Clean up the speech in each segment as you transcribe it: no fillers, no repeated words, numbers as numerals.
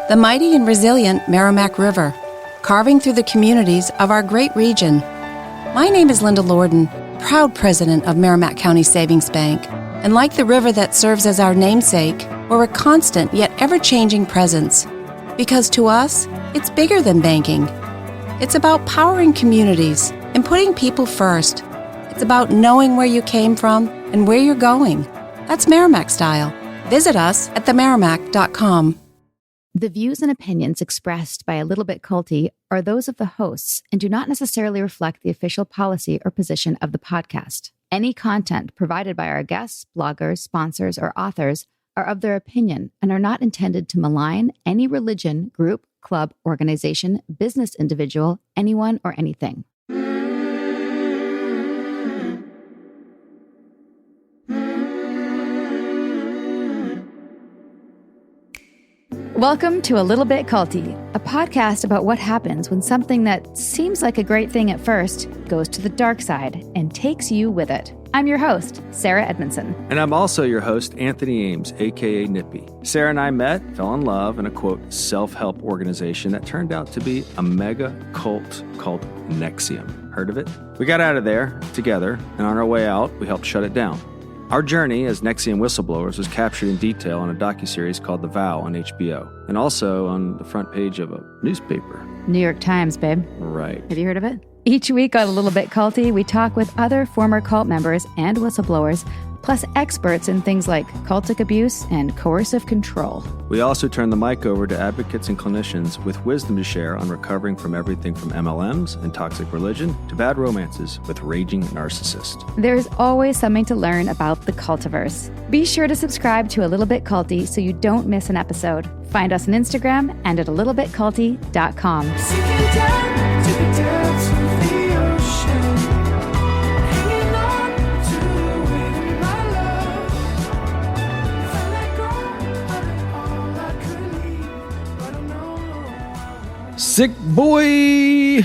the mighty and resilient Merrimack River, carving through the communities of our great region. My name is Linda Lorden, proud president of Merrimack County Savings Bank, and like the river that serves as our namesake, we're a constant yet ever-changing presence. Because to us, it's bigger than banking. It's about powering communities and putting people first. It's about knowing where you came from and where you're going. That's Merrimack style. Visit us at themerrimack.com. The views and opinions expressed by A Little Bit Culty are those of the hosts and do not necessarily reflect the official policy or position of the podcast. Any content provided by our guests, bloggers, sponsors, or authors are of their opinion and are not intended to malign any religion, group, club, organization, business individual, anyone, or anything. Welcome to A Little Bit Culty, a podcast about what happens when something that seems like a great thing at first goes to the dark side and takes you with it. I'm your host, Sarah Edmondson. And I'm also your host, Anthony Ames, a.k.a. Nippy. Sarah and I met, fell in love in a, quote, self-help organization that turned out to be a mega cult called NXIVM. Heard of it? We got out of there together, and on our way out, we helped shut it down. Our journey as NXIVM whistleblowers was captured in detail on a docuseries called The Vow on HBO, and also on the front page of a newspaper. New York Times, babe. Right. Have you heard of it? Each week on A Little Bit Culty, we talk with other former cult members and whistleblowers, plus experts in things like cultic abuse and coercive control. We also turn the mic over to advocates and clinicians with wisdom to share on recovering from everything from MLMs and toxic religion to bad romances with raging narcissists. There's always something to learn about the cultiverse. Be sure to subscribe to A Little Bit Culty so you don't miss an episode. Find us on Instagram and at alittlebitculty.com. Sickboy!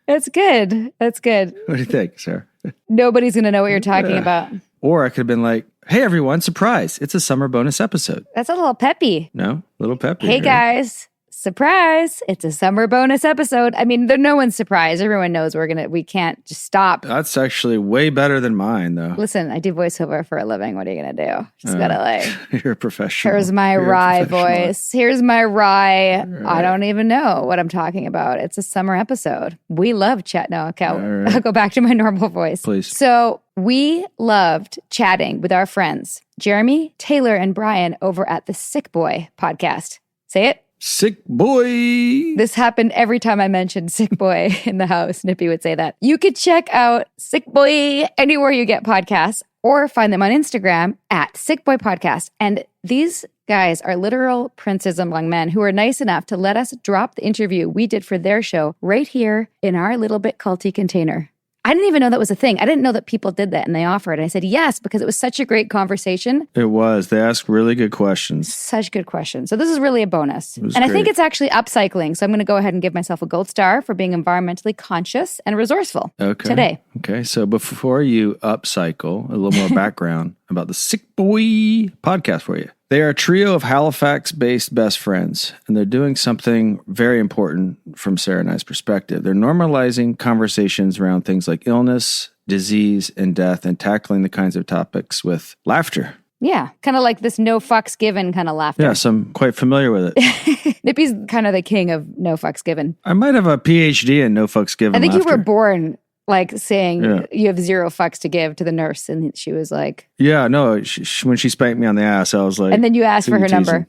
That's good. That's good. What do you think, Sarah? Nobody's going to know what you're talking about. Or I could have been like, hey, everyone, surprise. It's a summer bonus episode. That's a little peppy. No? A little peppy. Hey, right? guys. Surprise. It's a summer bonus episode. I mean, no one's surprised. Everyone knows we can't just stop. That's actually way better than mine, though. Listen, I do voiceover for a living. What are you going to do? Just got to like. You're a professional. Here's my rye voice. Here's my rye. Right. I don't even know what I'm talking about. It's a summer episode. We love chat. No, okay. I'll go back to my normal voice. Please. So we loved chatting with our friends, Jeremy, Taylor, and Brian over at the Sickboy podcast. Say it. Sickboy. This happened every time I mentioned Sickboy in the house. Nippy would say that. You could check out Sickboy anywhere you get podcasts or find them on Instagram at Sickboy Podcast. And these guys are literal princes among men who are nice enough to let us drop the interview we did for their show right here in our Little Bit Culty container. I didn't even know that was a thing. I didn't know that people did that, and they offered. And I said yes, because it was such a great conversation. It was. They asked really good questions. Such good questions. So this is really a bonus. And great. I think it's actually upcycling. So I'm going to go ahead and give myself a gold star for being environmentally conscious and resourceful today. Okay. So before you upcycle, a little more background about the Sickboy podcast for you. They are a trio of Halifax-based best friends, and they're doing something very important from Sarah and I's perspective. They're normalizing conversations around things like illness, disease, and death, and tackling the kinds of topics with laughter. Yeah, kind of like this no fucks given kind of laughter. Yes, I'm quite familiar with it. Nippy's kind of the king of no fucks given. I might have a PhD in no fucks given I think laughter. You were born like saying you have zero fucks to give to the nurse. And she was like... Yeah, no, when she spanked me on the ass, I was like... And then you asked for her number.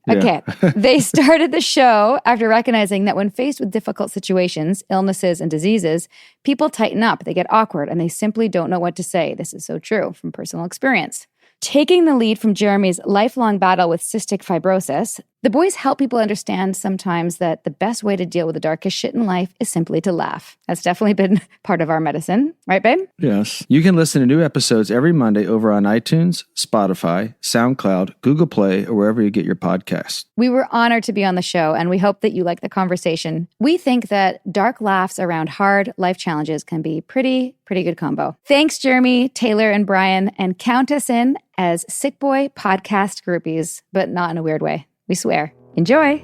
Yeah. Okay. They started the show after recognizing that when faced with difficult situations, illnesses, and diseases, people tighten up, they get awkward, and they simply don't know what to say. This is so true from personal experience. Taking the lead from Jeremy's lifelong battle with cystic fibrosis, the boys help people understand sometimes that the best way to deal with the darkest shit in life is simply to laugh. That's definitely been part of our medicine. Right, babe? Yes. You can listen to new episodes every Monday over on iTunes, Spotify, SoundCloud, Google Play, or wherever you get your podcasts. We were honored to be on the show, and we hope that you like the conversation. We think that dark laughs around hard life challenges can be pretty good combo. Thanks, Jeremy, Taylor, and Brian, and count us in as Sickboy podcast groupies, but not in a weird way. We swear. Enjoy.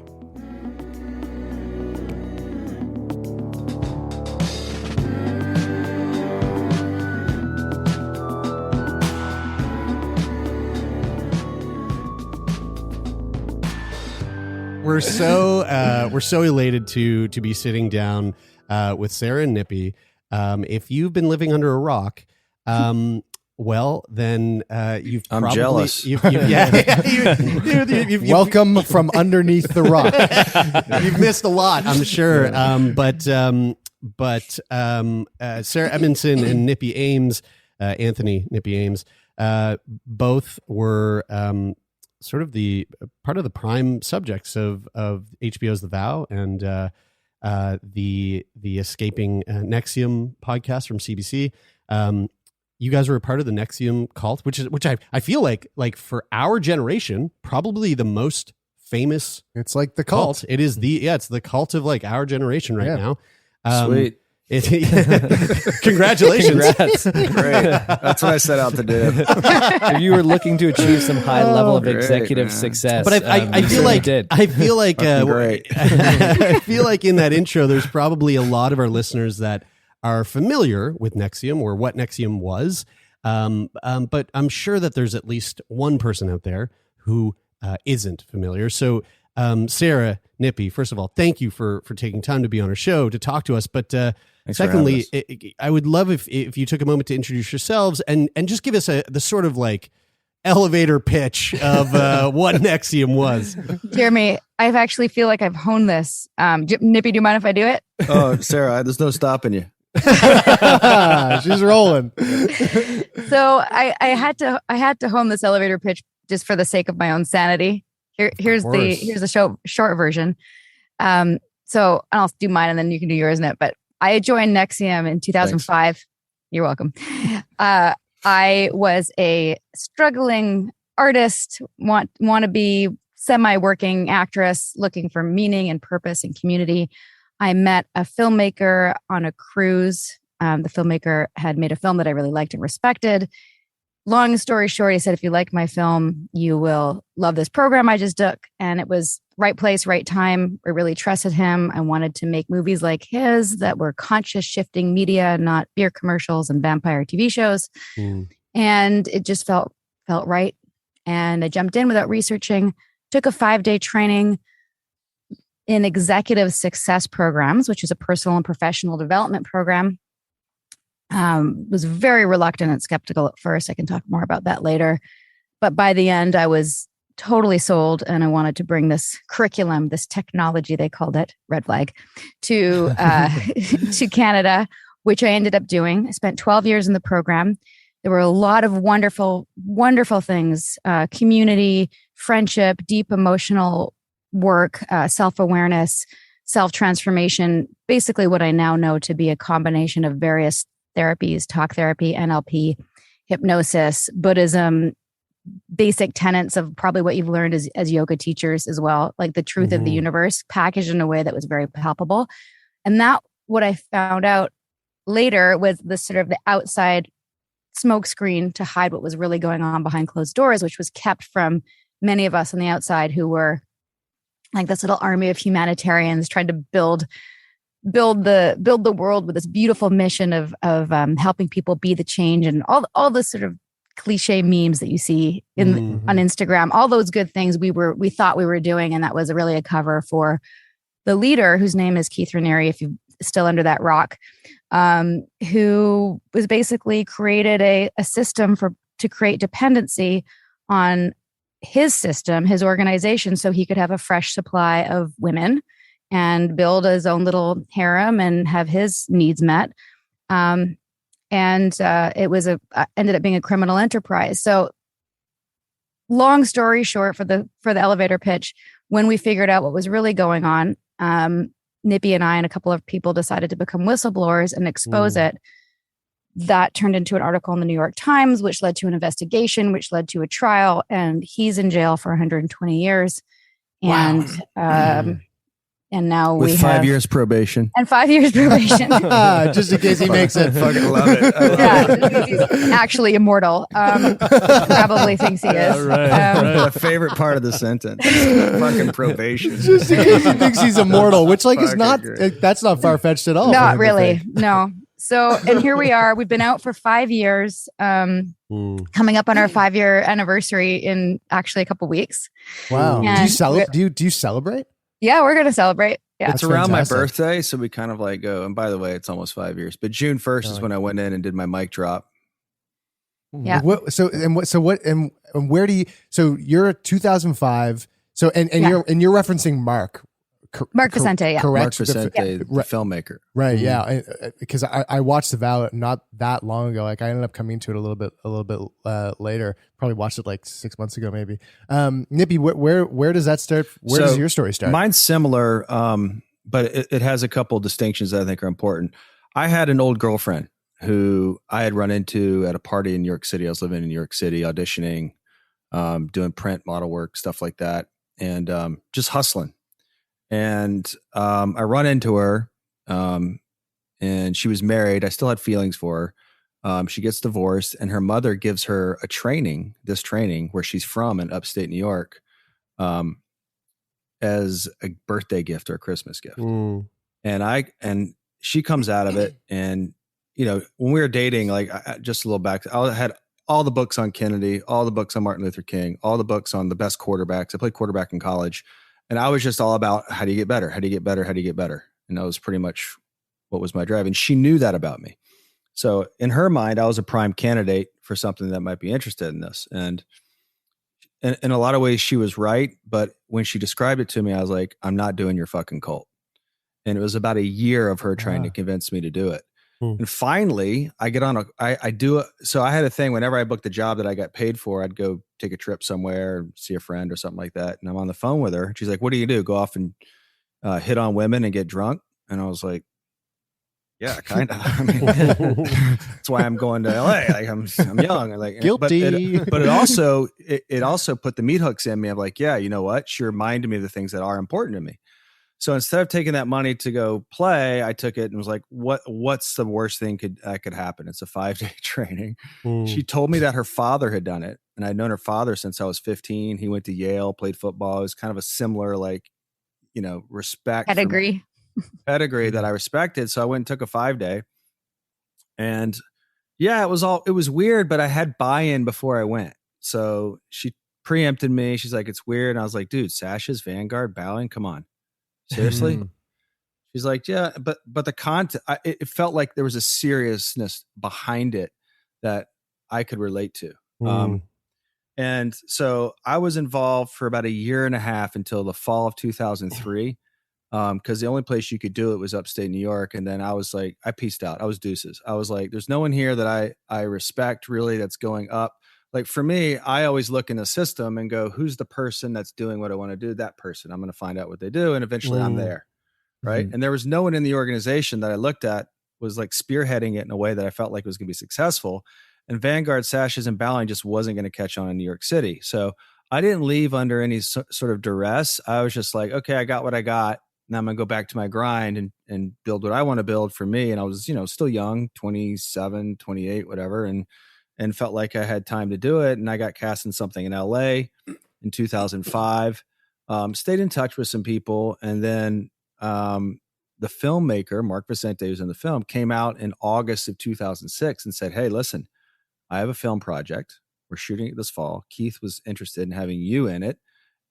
we're so elated to be sitting down with Sarah and Nippy. If you've been living under a rock, well, then you've I'm probably, jealous. Welcome from underneath the rock. You've missed a lot, I'm sure. But Sarah Edmondson and Nippy Ames, Anthony Nippy Ames, both were sort of the part of the prime subjects of HBO's The Vow and the Escaping Nexium podcast from CBC. You guys were a part of the Nexium cult, which I feel like for our generation, probably the most famous. It's like the cult. It is it's the cult of like our generation right now. Sweet. Congratulations. Congrats. Great. That's what I set out to do. If you were looking to achieve some high level of great, executive man. success, But I feel like did. I feel like Great. I feel like in that intro, there's probably a lot of our listeners that are familiar with Nexium or what Nexium was. But I'm sure that there's at least one person out there who isn't familiar. So, Sarah, Nippy, first of all, thank you for taking time to be on our show to talk to us. But secondly, I would love if you took a moment to introduce yourselves and just give us the sort of like elevator pitch of what Nexium was. Jeremy, I actually feel like I've honed this. Nippy, do you mind if I do it? Oh, Sarah, there's no stopping you. She's rolling. So I had to hone this elevator pitch just for the sake of my own sanity. Here's the short version. So I'll do mine and then you can do yours in it. But I joined Nexium in 2005. Thanks. You're welcome. I was a struggling artist, want to be semi-working actress, looking for meaning and purpose and community. I met a filmmaker on a cruise. The filmmaker had made a film that I really liked and respected. Long story short, he said, if you like my film, you will love this program I just took. And it was right place, right time. I really trusted him. I wanted to make movies like his that were conscious shifting media, not beer commercials and vampire TV shows. And it just felt right. And I jumped in without researching, took a 5-day training in executive success programs, which is a personal and professional development program. Was very reluctant and skeptical at first. I can talk more about that later. But by the end, I was totally sold and I wanted to bring this curriculum, this technology, they called it, red flag, to to Canada, which I ended up doing. I spent 12 years in the program. There were a lot of wonderful, wonderful things, community, friendship, deep emotional work, self-awareness, self-transformation, basically what I now know to be a combination of various therapies, talk therapy, NLP, hypnosis, Buddhism, basic tenets of probably what you've learned as yoga teachers as well, like the truth of the universe packaged in a way that was very palpable. And that, what I found out later was the sort of the outside smokescreen to hide what was really going on behind closed doors, which was kept from many of us on the outside who were like this little army of humanitarians trying to build the world with this beautiful mission of helping people be the change and all the sort of cliche memes that you see on Instagram, all those good things we thought we were doing, and that was really a cover for the leader, whose name is Keith Raniere, if you're still under that rock, who was basically created a system to create dependency on his system, his organization, so he could have a fresh supply of women and build his own little harem and have his needs met. And it was ended up being a criminal enterprise. So long story short, for the elevator pitch, when we figured out what was really going on, Nippy and I and a couple of people decided to become whistleblowers and expose it. That turned into an article in the New York Times, which led to an investigation, which led to a trial, and he's in jail for 120 years. And and now with we 5 have years probation. And 5 years probation. Just in case he makes it. Fucking love it. Yeah, he's actually immortal. Probably thinks he is. My favorite part of the sentence. Fucking probation. Just in case he thinks he's immortal, which like is Fucking not, great. that's not far-fetched at all. Not really. No. So, and here we are. We've been out for 5 years, coming up on our 5-year anniversary in actually a couple weeks. Wow. And Do you celebrate? Yeah, we're going to celebrate. Yeah. It's That's around fantastic. my birthday, so we kind of like go. And by the way, it's almost 5 years. But June 1st is when I went in and did my mic drop. Yeah. And where do you? So you're 2005. So and Yeah. you're referencing Mark. Mark Vicente, yeah. Mark Correct. Vicente, the Right. filmmaker. Right. Yeah. Because I watched The Vow not that long ago. Like I ended up coming to it a little bit later. Probably watched it like 6 months ago, maybe. Nippy, where does that start? Where does your story start? Mine's similar, but it has a couple distinctions that I think are important. I had an old girlfriend who I had run into at a party in New York City. I was living in New York City, auditioning, doing print model work, stuff like that, and just hustling. And I run into her, and she was married. I still had feelings for her. She gets divorced, and her mother gives her this training where she's from in upstate New York, as a birthday gift or a Christmas gift. And she comes out of it, and when we were dating, like just a little back, I had all the books on Kennedy, all the books on Martin Luther King, all the books on the best quarterbacks. I played quarterback in college. And I was just all about how do you get better? How do you get better? How do you get better? And that was pretty much what was my drive. And she knew that about me. So in her mind, I was a prime candidate for something that might be interested in this. And in a lot of ways, she was right. But when she described it to me, I was like, I'm not doing your fucking cult. And it was about a year of her trying to convince me to do it. And finally, I get on I do it. So I had a thing whenever I booked a job that I got paid for, I'd go take a trip somewhere, see a friend or something like that. And I'm on the phone with her. She's like, what do you do? Go off and hit on women and get drunk? And I was like, yeah, kind of. I mean, that's why I'm going to LA. Like I'm young. I'm like, Guilty. But it also put the meat hooks in me. I'm like, yeah, you know what? She reminded me of the things that are important to me. So instead of taking that money to go play, I took it and was like, what's the worst thing that could happen? It's a 5-day training. She told me that her father had done it. And I'd known her father since I was 15. He went to Yale, played football. It was kind of a similar, respect. Pedigree that I respected. So I went and took a 5-day. And yeah, it was weird, but I had buy-in before I went. So she preempted me. She's like, it's weird. And I was like, dude, Sashes, Vanguard, bowing, come on. Seriously? She's like, yeah, but the content, it felt like there was a seriousness behind it that I could relate to. And so I was involved for about a year and a half until the fall of 2003, because the only place you could do it was upstate New York. And then I was like, I pieced out. I was deuces. I was like, there's no one here that I respect really that's going up. Like for me, I always look in the system and go, who's the person that's doing what I want to do? That person. I'm going to find out what they do. And eventually I'm there. Right. And there was no one in the organization that I looked at was like spearheading it in a way that I felt like it was going to be successful. And Vanguard, Sashes, and Bowling just wasn't going to catch on in New York City. So I didn't leave under any sort of duress. I was just like, okay, I got what I got. Now I'm going to go back to my grind and build what I want to build for me. And I was, still young, 27, 28, whatever. And felt like I had time to do it. And I got cast in something in LA in 2005, stayed in touch with some people. And then the filmmaker, Mark Vicente, who's in the film, came out in August of 2006 and said, hey, listen, I have a film project. We're shooting it this fall. Keith was interested in having you in it.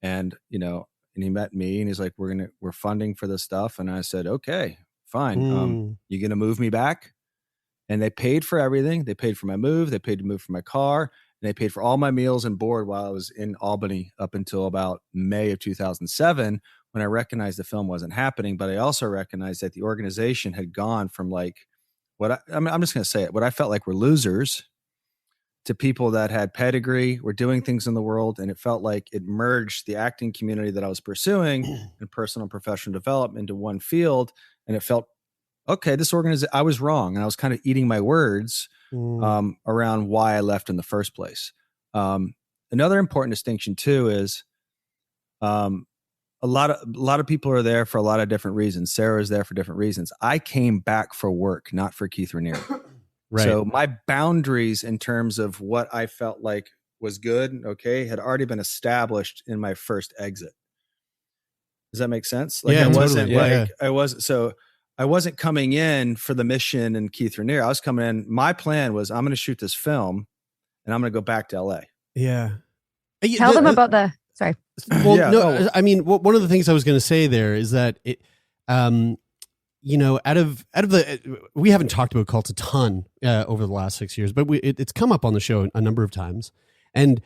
And, and he met me and he's like, we're funding for this stuff. And I said, okay, fine. You going to move me back? And they paid for everything. They paid for my move. They paid to move for my car. And they paid for all my meals and board while I was in Albany up until about May of 2007, when I recognized the film wasn't happening. But I also recognized that the organization had gone from like I'm just going to say it, what I felt like were losers to people that had pedigree, were doing things in the world. And it felt like it merged the acting community that I was pursuing and personal and professional development into one field. And it felt, okay, this organization, I was wrong. And I was kind of eating my words around why I left in the first place. Another important distinction too is a lot of people are there for a lot of different reasons. Sarah is there for different reasons. I came back for work, not for Keith Raniere. Right. So my boundaries in terms of what I felt like was good, okay, had already been established in my first exit. Does that make sense? Like Yeah, I wasn't totally. I wasn't coming in for the mission and Keith Raniere. I was coming in. My plan was I'm going to shoot this film and I'm going to go back to LA. Yeah. Tell them about Sorry. Well, Yeah. no, I mean, one of the things I was going to say there is that it, you know, out of the, we haven't talked about cults a ton over the last 6 years, but it's come up on the show a number of times, and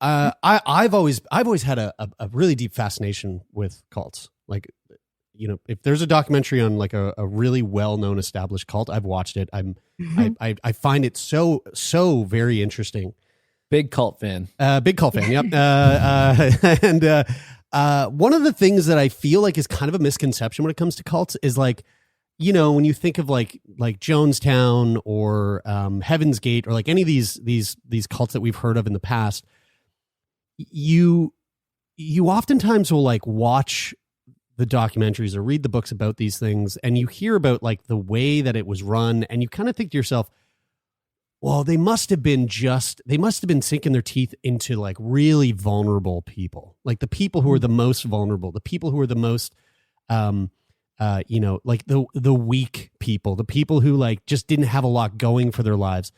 I've always had a really deep fascination with cults. Like, you know, if there's a documentary on like a really well-known established cult, I've watched it. I find it so very interesting. Big cult fan. Big cult fan. Yep. And one of the things that I feel like is kind of a misconception when it comes to cults is like, you know, when you think of like Jonestown or Heaven's Gate or like any of these cults that we've heard of in the past, you oftentimes will like watch the documentaries or read the books about these things, and you hear about like the way that it was run, and you kind of think to yourself, well, they must have been sinking their teeth into like really vulnerable people, like the people who are the most vulnerable, the people who are the most, you know, like the weak people, the people who like just didn't have a lot going for their lives.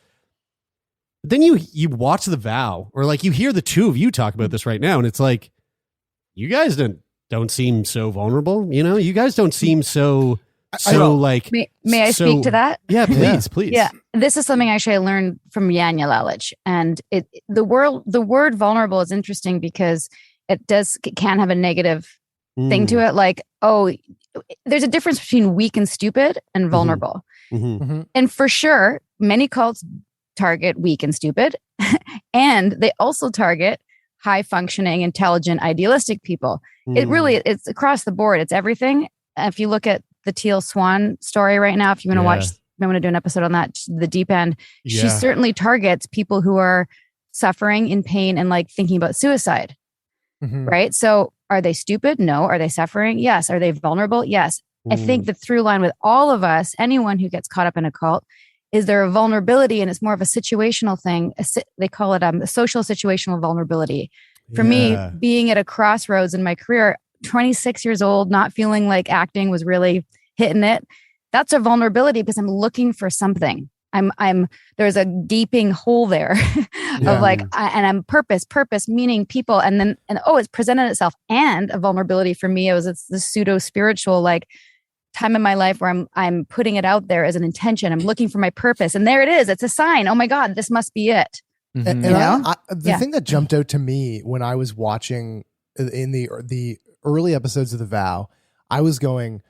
But then you watch The Vow, or like you hear the two of you talk about this right now, and it's like, you guys don't seem so vulnerable. You know, you guys don't seem so like. May I speak to that? Yeah, please. Yeah, this is something actually I learned from Jan Jelilich, and the word vulnerable is interesting because it can have a negative thing to it. Like, oh, there's a difference between weak and stupid and vulnerable, and for sure, many cults target weak and stupid, and they also target high functioning, intelligent, idealistic people. It's across the board. It's everything. If you look at the Teal Swan story right now, if you want to watch, I want to do an episode on that, The Deep End. She certainly targets people who are suffering in pain and like thinking about suicide. Right. So are they stupid? No. Are they suffering? Yes. Are they vulnerable? Yes. I think the through line with all of us, anyone who gets caught up in a cult, is there a vulnerability, and it's more of a situational thing. They call it a social situational vulnerability. For me, being at a crossroads in my career, 26 years old, not feeling like acting was really hitting it. That's a vulnerability because I'm looking for something. There's a gaping hole there of like, and I'm purpose, meaning, people. And it's presented itself. And a vulnerability for me, it's the pseudo spiritual, like, time in my life where I'm putting it out there as an intention. I'm looking for my purpose, and there it is. It's a sign. Oh my God, this must be it. And the thing that jumped out to me when I was watching in the early episodes of The Vow, I was going,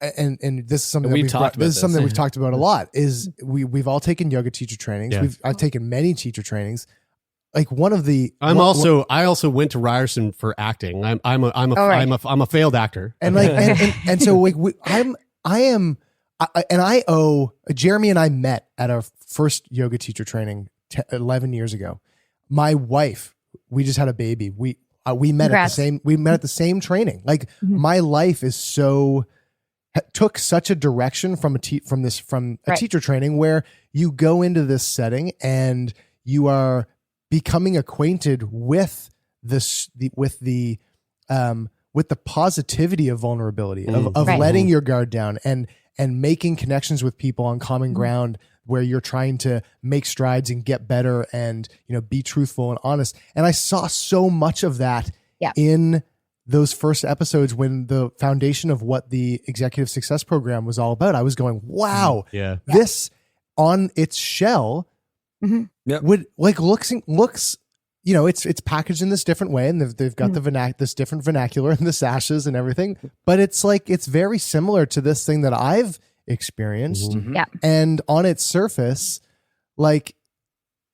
and this is something we've talked about a lot. Is we've all taken yoga teacher trainings. Yeah. I've taken many teacher trainings. Like one of the, I also went to Ryerson for acting. I'm a failed actor. And like, and so like I owe Jeremy and I met at our first yoga teacher training 11 years ago. My wife, we just had a baby. We met at the same training. Like my life is took such a direction from a teacher training where you go into this setting and you are becoming acquainted with the positivity of vulnerability, of letting your guard down and making connections with people on common ground where you're trying to make strides and get better and, you know, be truthful and honest. And I saw so much of that in those first episodes when the foundation of what the executive success program was all about. I was going, wow, this on its shell would like looks, you know, it's packaged in this different way, and they've got this different vernacular and the sashes and everything, but it's like, it's very similar to this thing that I've experienced. And on its surface, like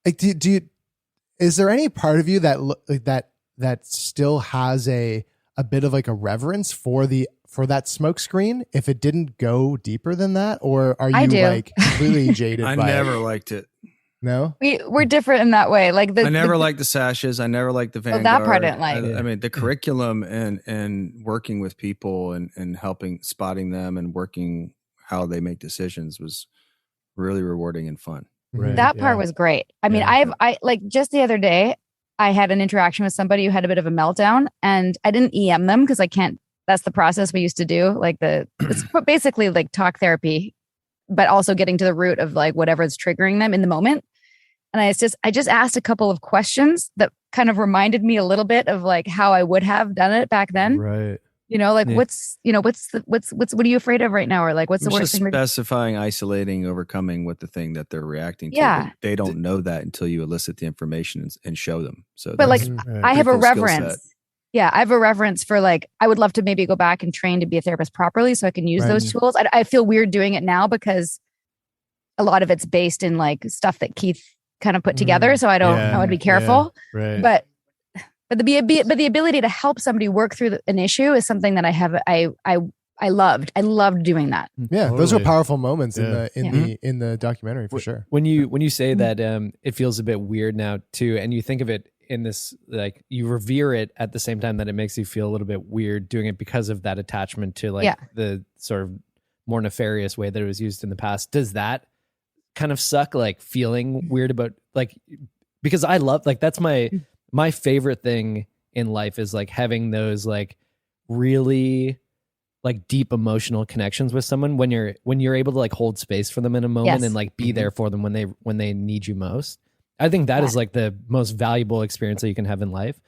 is there any part of you that still has a bit of like a reverence for that smoke screen if it didn't go deeper than that? Or are you like completely jaded by it? I never liked it. No, we're different in that way. Like I never liked the sashes. I never liked the Vanguard. That part I didn't like. I mean, the curriculum and working with people and helping, spotting them and working how they make decisions was really rewarding and fun. Right, that part was great. I mean, I like just the other day, I had an interaction with somebody who had a bit of a meltdown, and I didn't EM them because I can't. That's the process we used to do. Like it's basically like talk therapy, but also getting to the root of like whatever is triggering them in the moment. And I just asked a couple of questions that kind of reminded me a little bit of like how I would have done it back then. Right. You know, like Yeah. what's what are you afraid of right now? Or like, what's the worst just thing? specifying, isolating, overcoming with the thing that they're reacting to. Yeah. But they don't know that until you elicit the information and show them. So, But like, that's Right. I have a pretty cool skill set. reverence. Yeah, I have a reverence for like, I would love to maybe go back and train to be a therapist properly so I can use Right. those tools. I feel weird doing it now because a lot of it's based in like stuff that Keith kind of put together. So I want to be careful. Right. But the ability to help somebody work through an issue is something that I loved. I loved doing that. Yeah, those are Totally. powerful moments Yeah. in the documentary for sure. When you say that, it feels a bit weird now too, and you think of it in this, like, you revere it at the same time that it makes you feel a little bit weird doing it because of that attachment to like the sort of more nefarious way that it was used in the past. Does that kind of suck, like feeling weird about, like, because I love, like, that's my favorite thing in life is like having those like really like deep emotional connections with someone when you're able to like hold space for them in a moment Yes. and like be there for them when they need you most. I think that is like the most valuable experience that you can have in life.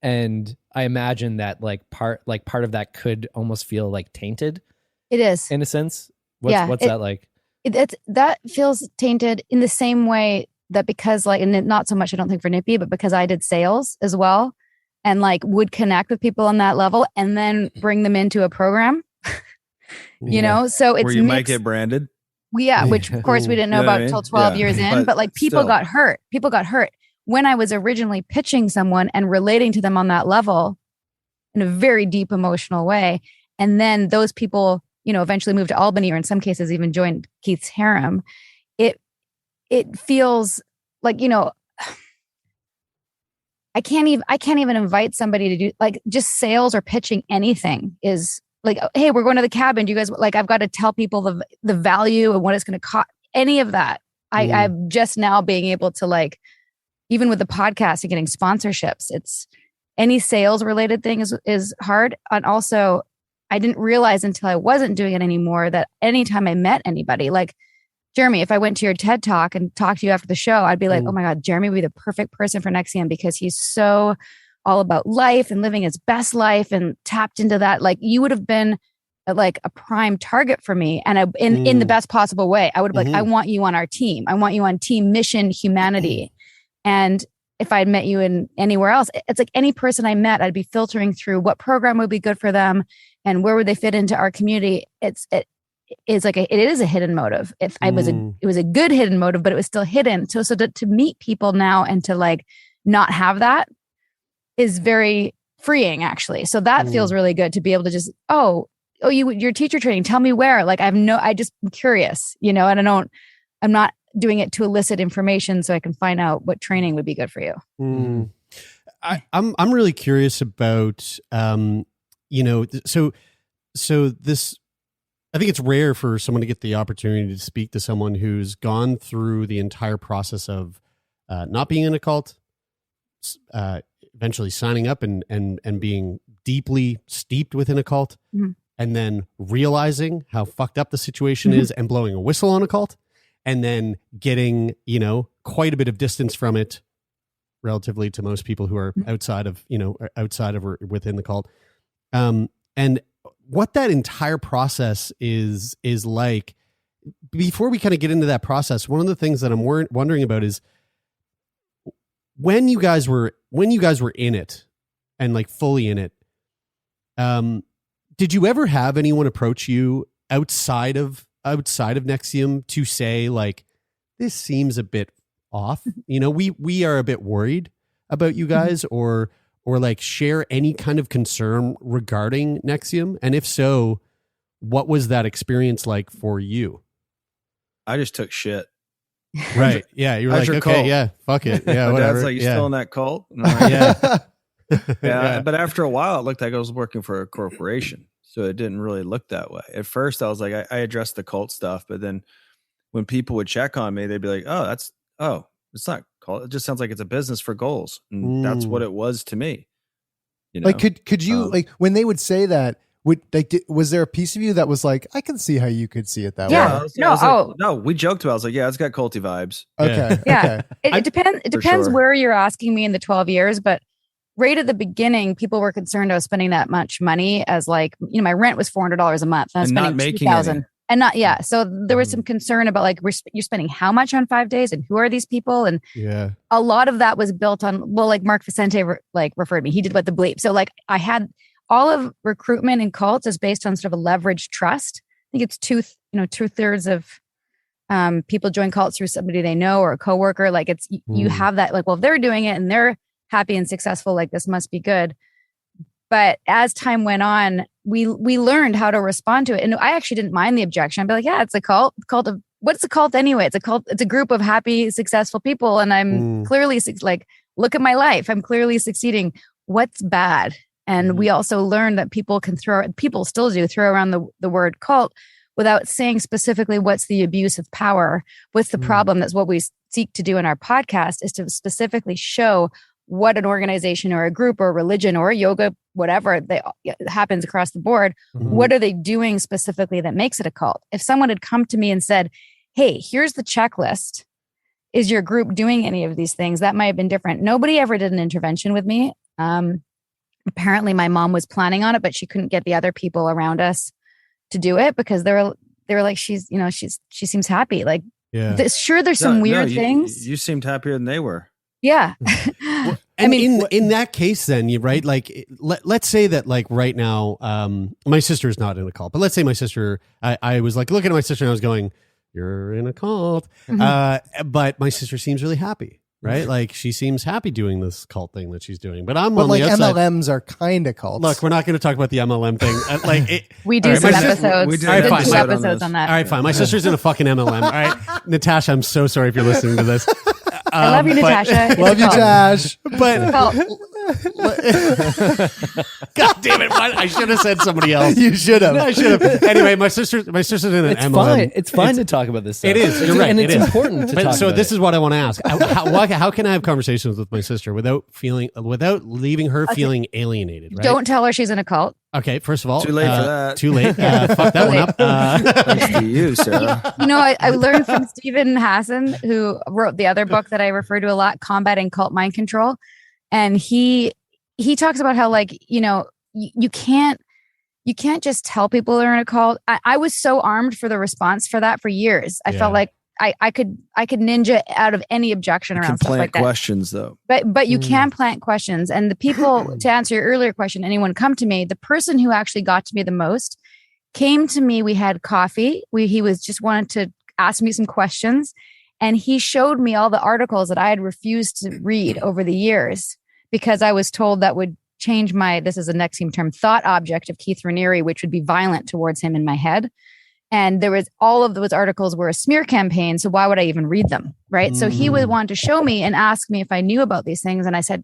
And I imagine that like part of that could almost feel like tainted It is. in a sense. What's that like? That feels tainted in the same way that, because like, and not so much I don't think for Nippy, but because I did sales as well and like would connect with people on that level and then bring them into a program, you know? So it's where you might mixed. get branded. Which of course we didn't know You know what about I mean? until 12 Yeah. years in, but like people still. got hurt. People got hurt when I was originally pitching someone and relating to them on that level in a very deep emotional way. And then those people, you know, eventually moved to Albany or in some cases even joined Keith's harem. It feels like, you know, I can't even invite somebody to do like just sales or pitching anything is like, hey, we're going to the cabin. Do you guys like, I've got to tell people the value and what it's going to cost, any of that. I'm just now being able to like, even with the podcast and getting sponsorships, it's any sales related thing is hard. And also I didn't realize until I wasn't doing it anymore that anytime I met anybody, like Jeremy, if I went to your TED talk and talked to you after the show, I'd be like, oh my God, Jeremy would be the perfect person for NXIVM because he's so all about life and living his best life and tapped into that. Like you would have been like a prime target for me. And in the best possible way, I would have been like, I want you on our team. I want you on team mission humanity. And if I'd met you in anywhere else, it's like any person I met, I'd be filtering through what program would be good for them and where would they fit into our community. It is a hidden motive. It was a good hidden motive, but it was still hidden. So to meet people now and to like not have that is very freeing actually. So that feels really good to be able to just, your teacher training, tell me where. Like I just am curious, you know, and I'm not doing it to elicit information so I can find out what training would be good for you. I'm really curious about, you know, so this, I think it's rare for someone to get the opportunity to speak to someone who's gone through the entire process of not being in a cult, eventually signing up and being deeply steeped within a cult, and then realizing how fucked up the situation is and blowing a whistle on a cult, and then getting, you know, quite a bit of distance from it relatively to most people who are outside of or within the cult. And what that entire process is like, before we kind of get into that process, one of the things that I'm wondering about is when you guys were in it and like fully in it, did you ever have anyone approach you outside of NXIVM to say like, this seems a bit off, you know, we are a bit worried about you guys, or like share any kind of concern regarding NXIVM? And if so, what was that experience like for you? I just took shit. Right. Yeah. You were How's like, your okay, cult? yeah, fuck it. Yeah. My Whatever. dad's like, you yeah. still in that cult? And I'm like, Yeah. yeah. But after a while, it looked like I was working for a corporation. So it didn't really look that way. At first, I was like, I addressed the cult stuff. But then when people would check on me, they'd be like, it's not cult. It just sounds like it's a business for goals. And that's what it was to me. You know? Like, could you, like, when they would say that, Was there a piece of you that was like, I can see how you could see it that Yeah. way? No, we joked about it. I was like, yeah, it's got culty vibes. Okay. Yeah. Okay. It depends sure. where you're asking me in the 12 years, but right at the beginning, people were concerned I was spending that much money as like, my rent was $400 a month. And I was And not spending making $2,000. And not, yeah. So there was some concern about like, you're spending how much on 5 days and who are these people? And Yeah. a lot of that was built on, well, like Mark Vicente referred me. He did what the bleep. So like I had all of recruitment in cults is based on sort of a leveraged trust. I think it's 2/3 of people join cults through somebody they know or a coworker. Like you have that like, well, if they're doing it and they're happy and successful, like this must be good. But as time went on, we learned how to respond to it. And I actually didn't mind the objection. I'd be like, yeah, it's a cult. What's a cult anyway? It's a cult. It's a group of happy, successful people. And I'm clearly like, look at my life. I'm clearly succeeding. What's bad? And we also learned that people still do throw around the word cult without saying specifically what's the abuse of power. What's the problem? That's what we seek to do in our podcast, is to specifically show what an organization or a group or a religion or a yoga, whatever happens across the board, what are they doing specifically that makes it a cult? If someone had come to me and said, hey, here's the checklist. Is your group doing any of these things? That might have been different. Nobody ever did an intervention with me. Apparently my mom was planning on it, but she couldn't get the other people around us to do it because they were like, she seems happy. Like, sure, there's some weird things. You seemed happier than they were. Yeah. I mean, in that case, then you right, like let's say that like right now, my sister's not in a cult, but let's say my sister, I was like looking at my sister and I was going, "You're in a cult," but my sister seems really happy, right? Like she seems happy doing this cult thing that she's doing. But on like the outside, MLMs are kind of cults. Look, we're not going to talk about the MLM thing. We do some episodes. We did an an episode episode on that. All right, fine. My sister's in a fucking MLM. All right, Natasha, I'm so sorry if you're listening to this. I love you, Natasha. Love you, Josh. But God damn it! I should have said somebody else. You should have. No, I should have. Anyway, my sister's in an It's MLM. fine. It's fine to talk about this stuff. It is. You're right. And it it's is. important to But talk so about this it. is what I want to ask. How can I have conversations with my sister without leaving her feeling alienated? Right? Don't tell her she's in a cult. Okay, first of all, Too late for that. Too late. Fuck that one up. Thanks to you, Sarah. I learned from Stephen Hassan, who wrote the other book that I refer to a lot, Combating Cult Mind Control. And he talks about how you can't just tell people they're in a cult. I was so armed for the response for that for years. I felt like I could ninja out of any objection around stuff like that. Questions though. But you can plant questions. And the people, to answer your earlier question, anyone come to me, the person who actually got to me the most came to me. We had coffee. He was just wanted to ask me some questions. And he showed me all the articles that I had refused to read over the years because I was told that would change this is a Nexium term, thought object of Keith Raniere, which would be violent towards him in my head. And there was all of those articles were a smear campaign. So why would I even read them? Right. So he would want to show me and ask me if I knew about these things. And I said,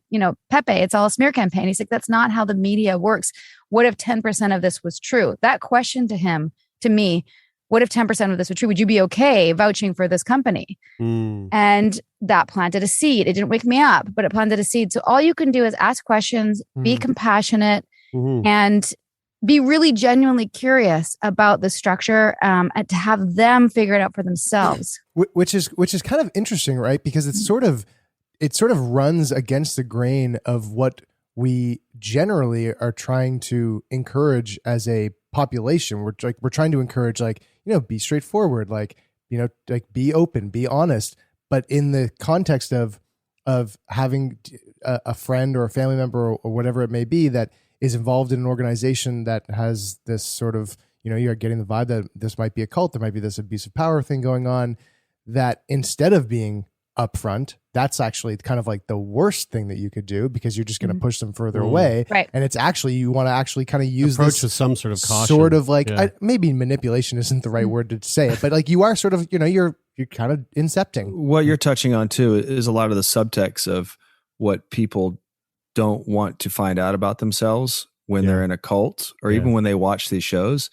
Pepe, it's all a smear campaign. He's like, that's not how the media works. What if 10% of this was true? That question to me, what if 10% of this was true? Would you be okay vouching for this company? And that planted a seed. It didn't wake me up, but it planted a seed. So all you can do is ask questions, be compassionate, and be really genuinely curious about the structure, and to have them figure it out for themselves. Which is kind of interesting, right? Because it sort of runs against the grain of what we generally are trying to encourage as a population. We're trying to encourage be straightforward, be open, be honest. But in the context of having a friend or a family member or whatever it may be that is involved in an organization that has this sort of, you're getting the vibe that this might be a cult, there might be this abusive power thing going on, that instead of being upfront, that's actually kind of like the worst thing that you could do because you're just going to push them further away. Right. And it's actually, you want to actually kind of use approach this with some sort of caution. Sort of like, maybe manipulation isn't the right word to say it, but you are sort of, you're kind of incepting. What you're touching on too is a lot of the subtext of what people don't want to find out about themselves when they're in a cult or even when they watch these shows.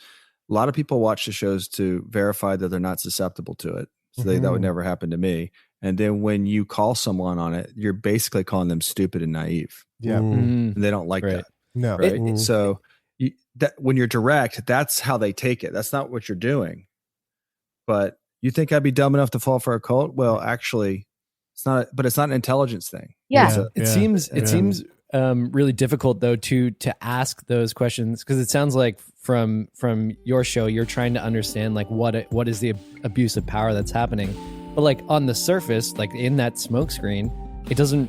A lot of people watch the shows to verify that they're not susceptible to it. So that would never happen to me. And then when you call someone on it, you're basically calling them stupid and naive. Yeah. And they don't like that. No. Right. So that when you're direct, that's how they take it. That's not what you're doing. But you think I'd be dumb enough to fall for a cult? Well, actually, it's not. But it's not an intelligence thing. Yeah. It seems really difficult though to ask those questions, because it sounds like from your show you're trying to understand like what is the abuse of power that's happening, but like on the surface, like in that smoke screen, it doesn't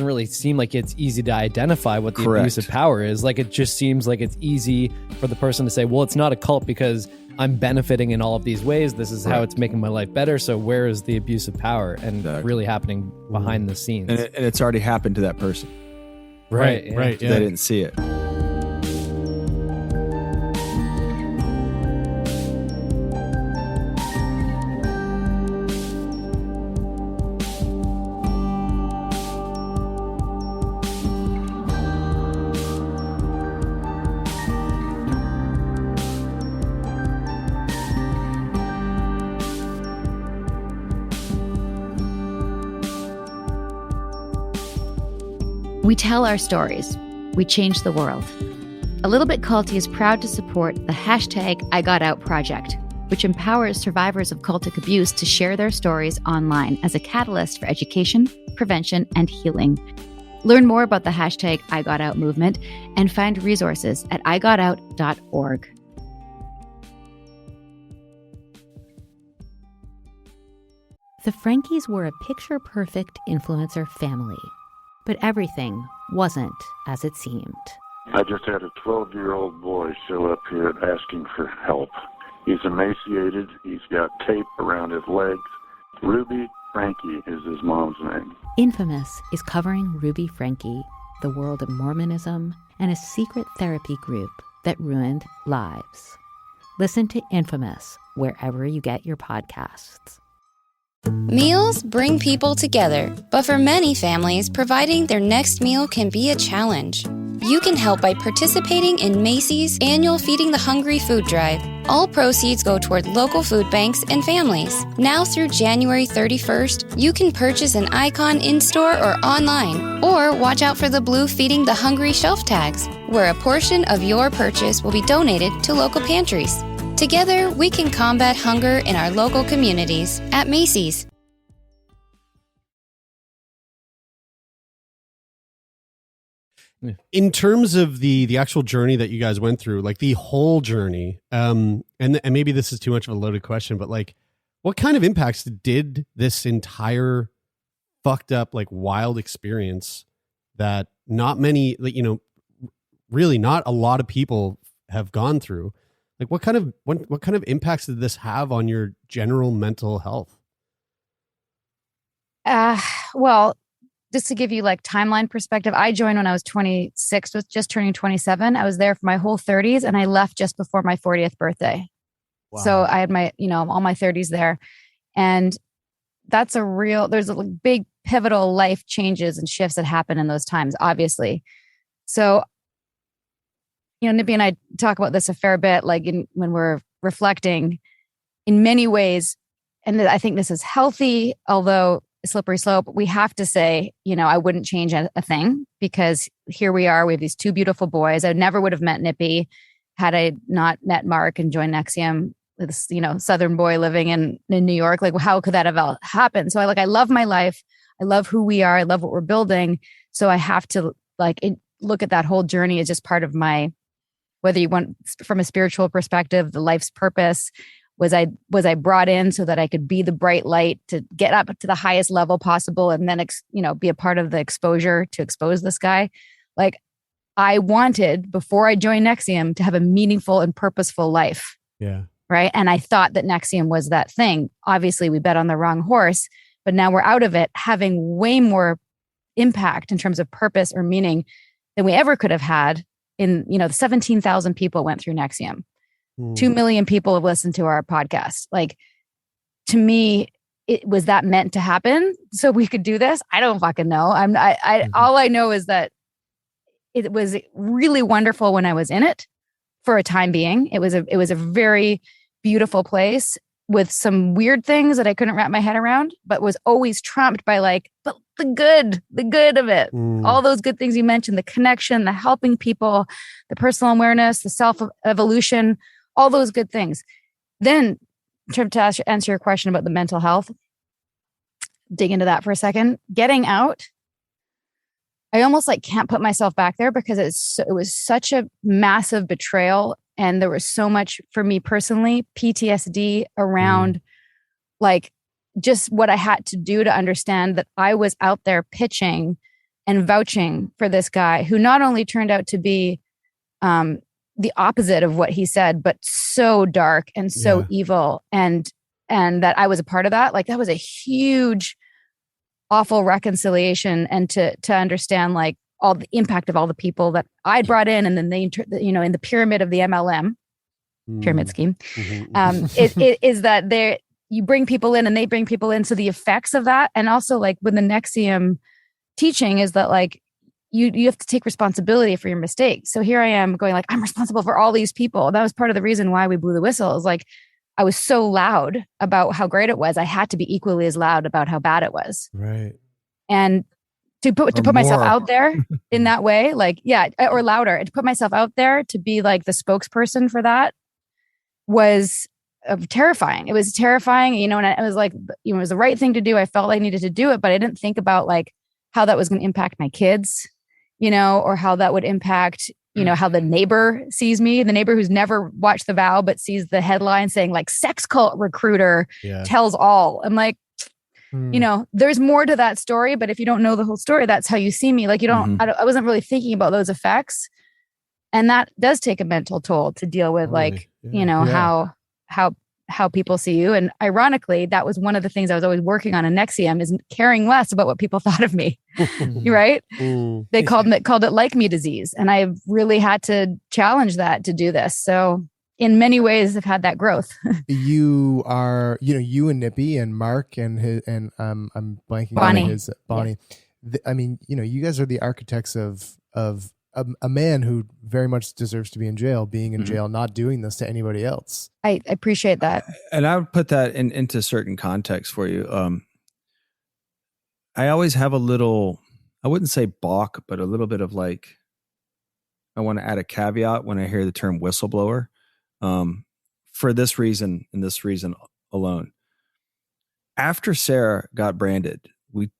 really seem like it's easy to identify what the abuse of power is. Like, it just seems like it's easy for the person to say, well, it's not a cult because I'm benefiting in all of these ways. This is how it's making my life better. So where is the abuse of power and really happening behind the scenes? And it's already happened to that person. Right. Yeah. They didn't see it. We tell our stories. We change the world. A Little Bit Culty is proud to support the #IGotOut project, which empowers survivors of cultic abuse to share their stories online as a catalyst for education, prevention, and healing. Learn more about the #IGotOut movement and find resources at igotout.org. The Frankies were a picture-perfect influencer family. But everything wasn't as it seemed. I just had a 12-year-old boy show up here asking for help. He's emaciated. He's got tape around his legs. Ruby Frankie is his mom's name. Infamous is covering Ruby Frankie, the world of Mormonism, and a secret therapy group that ruined lives. Listen to Infamous wherever you get your podcasts. Meals bring people together, but for many families, providing their next meal can be a challenge. You can help by participating in Macy's annual Feeding the Hungry food drive. All proceeds go toward local food banks and families. Now through January 31st, you can purchase an icon in-store or online, or watch out for the blue Feeding the Hungry shelf tags, where a portion of your purchase will be donated to local pantries. Together, we can combat hunger in our local communities at Macy's. In terms of the actual journey that you guys went through, like the whole journey, and maybe this is too much of a loaded question, but like, what kind of impacts did this entire fucked up, like wild experience that not many, like, really not a lot of people have gone through? Like, what kind of impacts did this have on your general mental health? Well, just to give you like timeline perspective, I joined when I was 26, was just turning 27. I was there for my whole 30s, and I left just before my 40th birthday. Wow. So I had my, all my 30s there. And there's a big pivotal life changes and shifts that happen in those times, obviously. So, Nippy and I talk about this a fair bit, like when we're reflecting in many ways. And I think this is healthy, although a slippery slope. We have to say, I wouldn't change a thing, because here we are. We have these two beautiful boys. I never would have met Nippy had I not met Mark and joined Nexium, this, Southern boy living in New York. Like, how could that have happened? So I love my life. I love who we are. I love what we're building. So I have to look at that whole journey as just part of my, whether you want from a spiritual perspective, the life's purpose. Was I brought in so that I could be the bright light to get up to the highest level possible, and then be a part of the exposure to expose this guy? Like, I wanted, before I joined Nexium, to have a meaningful and purposeful life. Yeah. Right. And I thought that Nexium was that thing. Obviously, we bet on the wrong horse, but now we're out of it, having way more impact in terms of purpose or meaning than we ever could have had. In, 17,000 people went through Nexium. 2 million people have listened to our podcast. Like, to me, was that meant to happen so we could do this? I don't fucking know. All I know is that it was really wonderful when I was in it for a time being. It was a very beautiful place with some weird things that I couldn't wrap my head around, but was always trumped by like, but the good of it. All those good things you mentioned, the connection, the helping people, the personal awareness, the self-evolution, all those good things. Then to answer your question about the mental health, dig into that for a second. Getting out, I almost like can't put myself back there because it was such a massive betrayal. And there was so much for me personally, PTSD around like just what I had to do to understand that I was out there pitching and vouching for this guy who not only turned out to be the opposite of what he said, but so dark and so evil. And that I was a part of that. Like that was a huge, awful reconciliation. And to understand like all the impact of all the people that I brought in, and then they, in the pyramid of the MLM pyramid scheme, it is that you bring people in and they bring people in. So the effects of that, and also like with the NXIVM teaching, is that like you have to take responsibility for your mistakes. So here I am going like, I'm responsible for all these people. That was part of the reason why we blew the whistle. Is like I was so loud about how great it was. I had to be equally as loud about how bad it was. Right. And to put myself out there in that way, like, or louder, and to put myself out there to be like the spokesperson for that was terrifying. It was terrifying, and I was like, it was the right thing to do. I felt I needed to do it, but I didn't think about like how that was going to impact my kids, or how that would impact, how the neighbor sees me, the neighbor who's never watched The Vow, but sees the headline saying like sex cult recruiter tells all. I'm like, there's more to that story, but if you don't know the whole story, that's how you see me. Like I wasn't really thinking about those effects. And that does take a mental toll to deal with how people see you. And ironically, that was one of the things I was always working on in NXIVM, is caring less about what people thought of me. Right? They called it like me disease. And I really had to challenge that to do this. So in many ways I've had that growth. You are, you and Nippy and Mark and I'm blanking Bonnie. on his Bonnie. You guys are the architects of a man who very much deserves to be in jail, being in jail, not doing this to anybody else. I appreciate that. And I would put that into certain context for you. I always have a little, I wouldn't say balk, but a little bit of like, I want to add a caveat when I hear the term whistleblower. For this reason and this reason alone. After Sarah got branded, we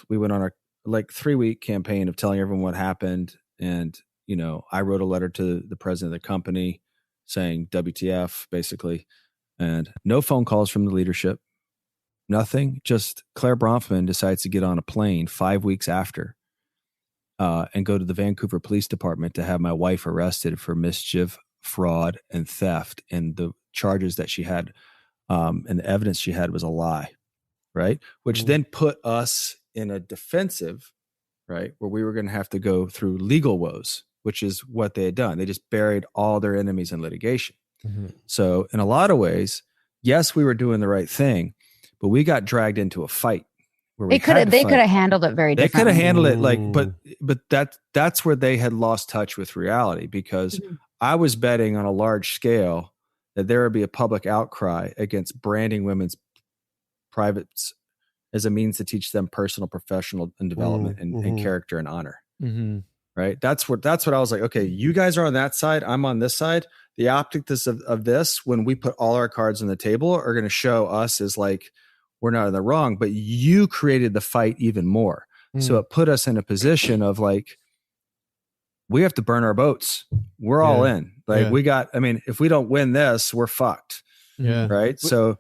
went on our 3-week campaign of telling everyone what happened. And, I wrote a letter to the president of the company saying WTF, basically, and no phone calls from the leadership, nothing. Just Claire Bronfman decides to get on a plane 5 weeks after and go to the Vancouver Police Department to have my wife arrested for mischief, fraud, and theft. And the charges that she had and the evidence she had was a lie, right? Which then put us in a defensive, right, where we were going to have to go through legal woes, which is what they had done. They just buried all their enemies in litigation. So in a lot of ways, yes, we were doing the right thing, but we got dragged into a fight. Where they could have handled it very differently. They could have handled it but that's where they had lost touch with reality, because I was betting on a large scale that there would be a public outcry against branding women's privates as a means to teach them personal, professional, and development and character and honor. Right? That's what I was like, okay, you guys are on that side, I'm on this side. The optics of this, when we put all our cards on the table, are going to show us as like, we're not in the wrong, but you created the fight even more. So it put us in a position of like, we have to burn our boats. We're all in. Like if we don't win this, we're fucked. Yeah. Right. So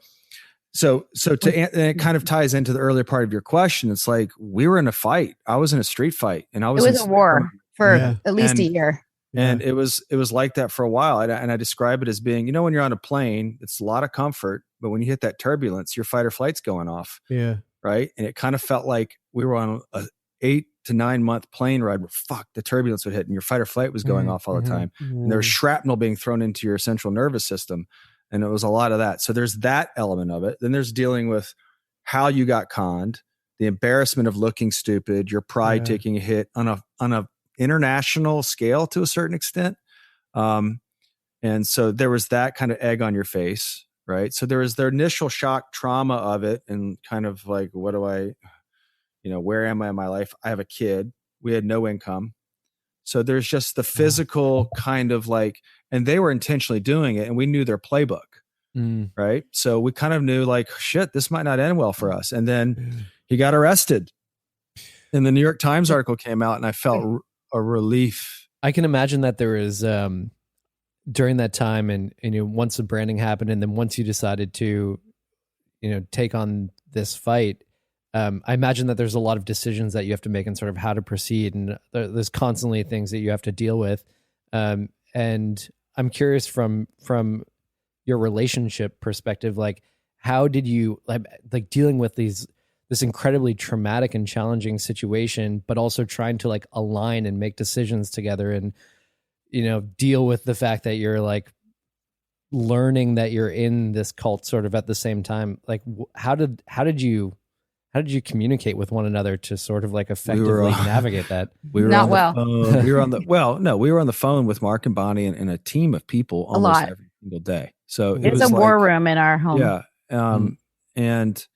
and it kind of ties into the earlier part of your question. It's like, we were in a fight. I was in a street fight, and it was a war for at least a year. And it was like that for a while. And I describe it as being, when you're on a plane, it's a lot of comfort, but when you hit that turbulence, your fight or flight's going off. Yeah. Right. And it kind of felt like we were on a 8 to 9 month plane ride where the turbulence would hit and your fight or flight was going off all the time. And there was shrapnel being thrown into your central nervous system. And it was a lot of that. So there's that element of it. Then there's dealing with how you got conned, the embarrassment of looking stupid, your pride taking a hit on a international scale to a certain extent. And so there was that kind of egg on your face, right? So there was their initial shock trauma of it and kind of like, what do I, where am I in my life? I have a kid. We had no income. So there's just the physical kind of like, and they were intentionally doing it and we knew their playbook, right? So we kind of knew like, shit, this might not end well for us. And then he got arrested and the New York Times article came out and I felt a relief. I can imagine that there is, during that time and once the branding happened and then once you decided to, take on this fight, I imagine that there's a lot of decisions that you have to make and sort of how to proceed. And there's constantly things that you have to deal with. And I'm curious from your relationship perspective, like how did you like dealing with this incredibly traumatic and challenging situation, but also trying to like align and make decisions together and, deal with the fact that you're like learning that you're in this cult sort of at the same time. Like how did you communicate with one another to sort of like effectively navigate that? We were Not on well. The phone. We were on the phone with Mark and Bonnie and a team of people almost every single day. So it's a war room in our home. Yeah. And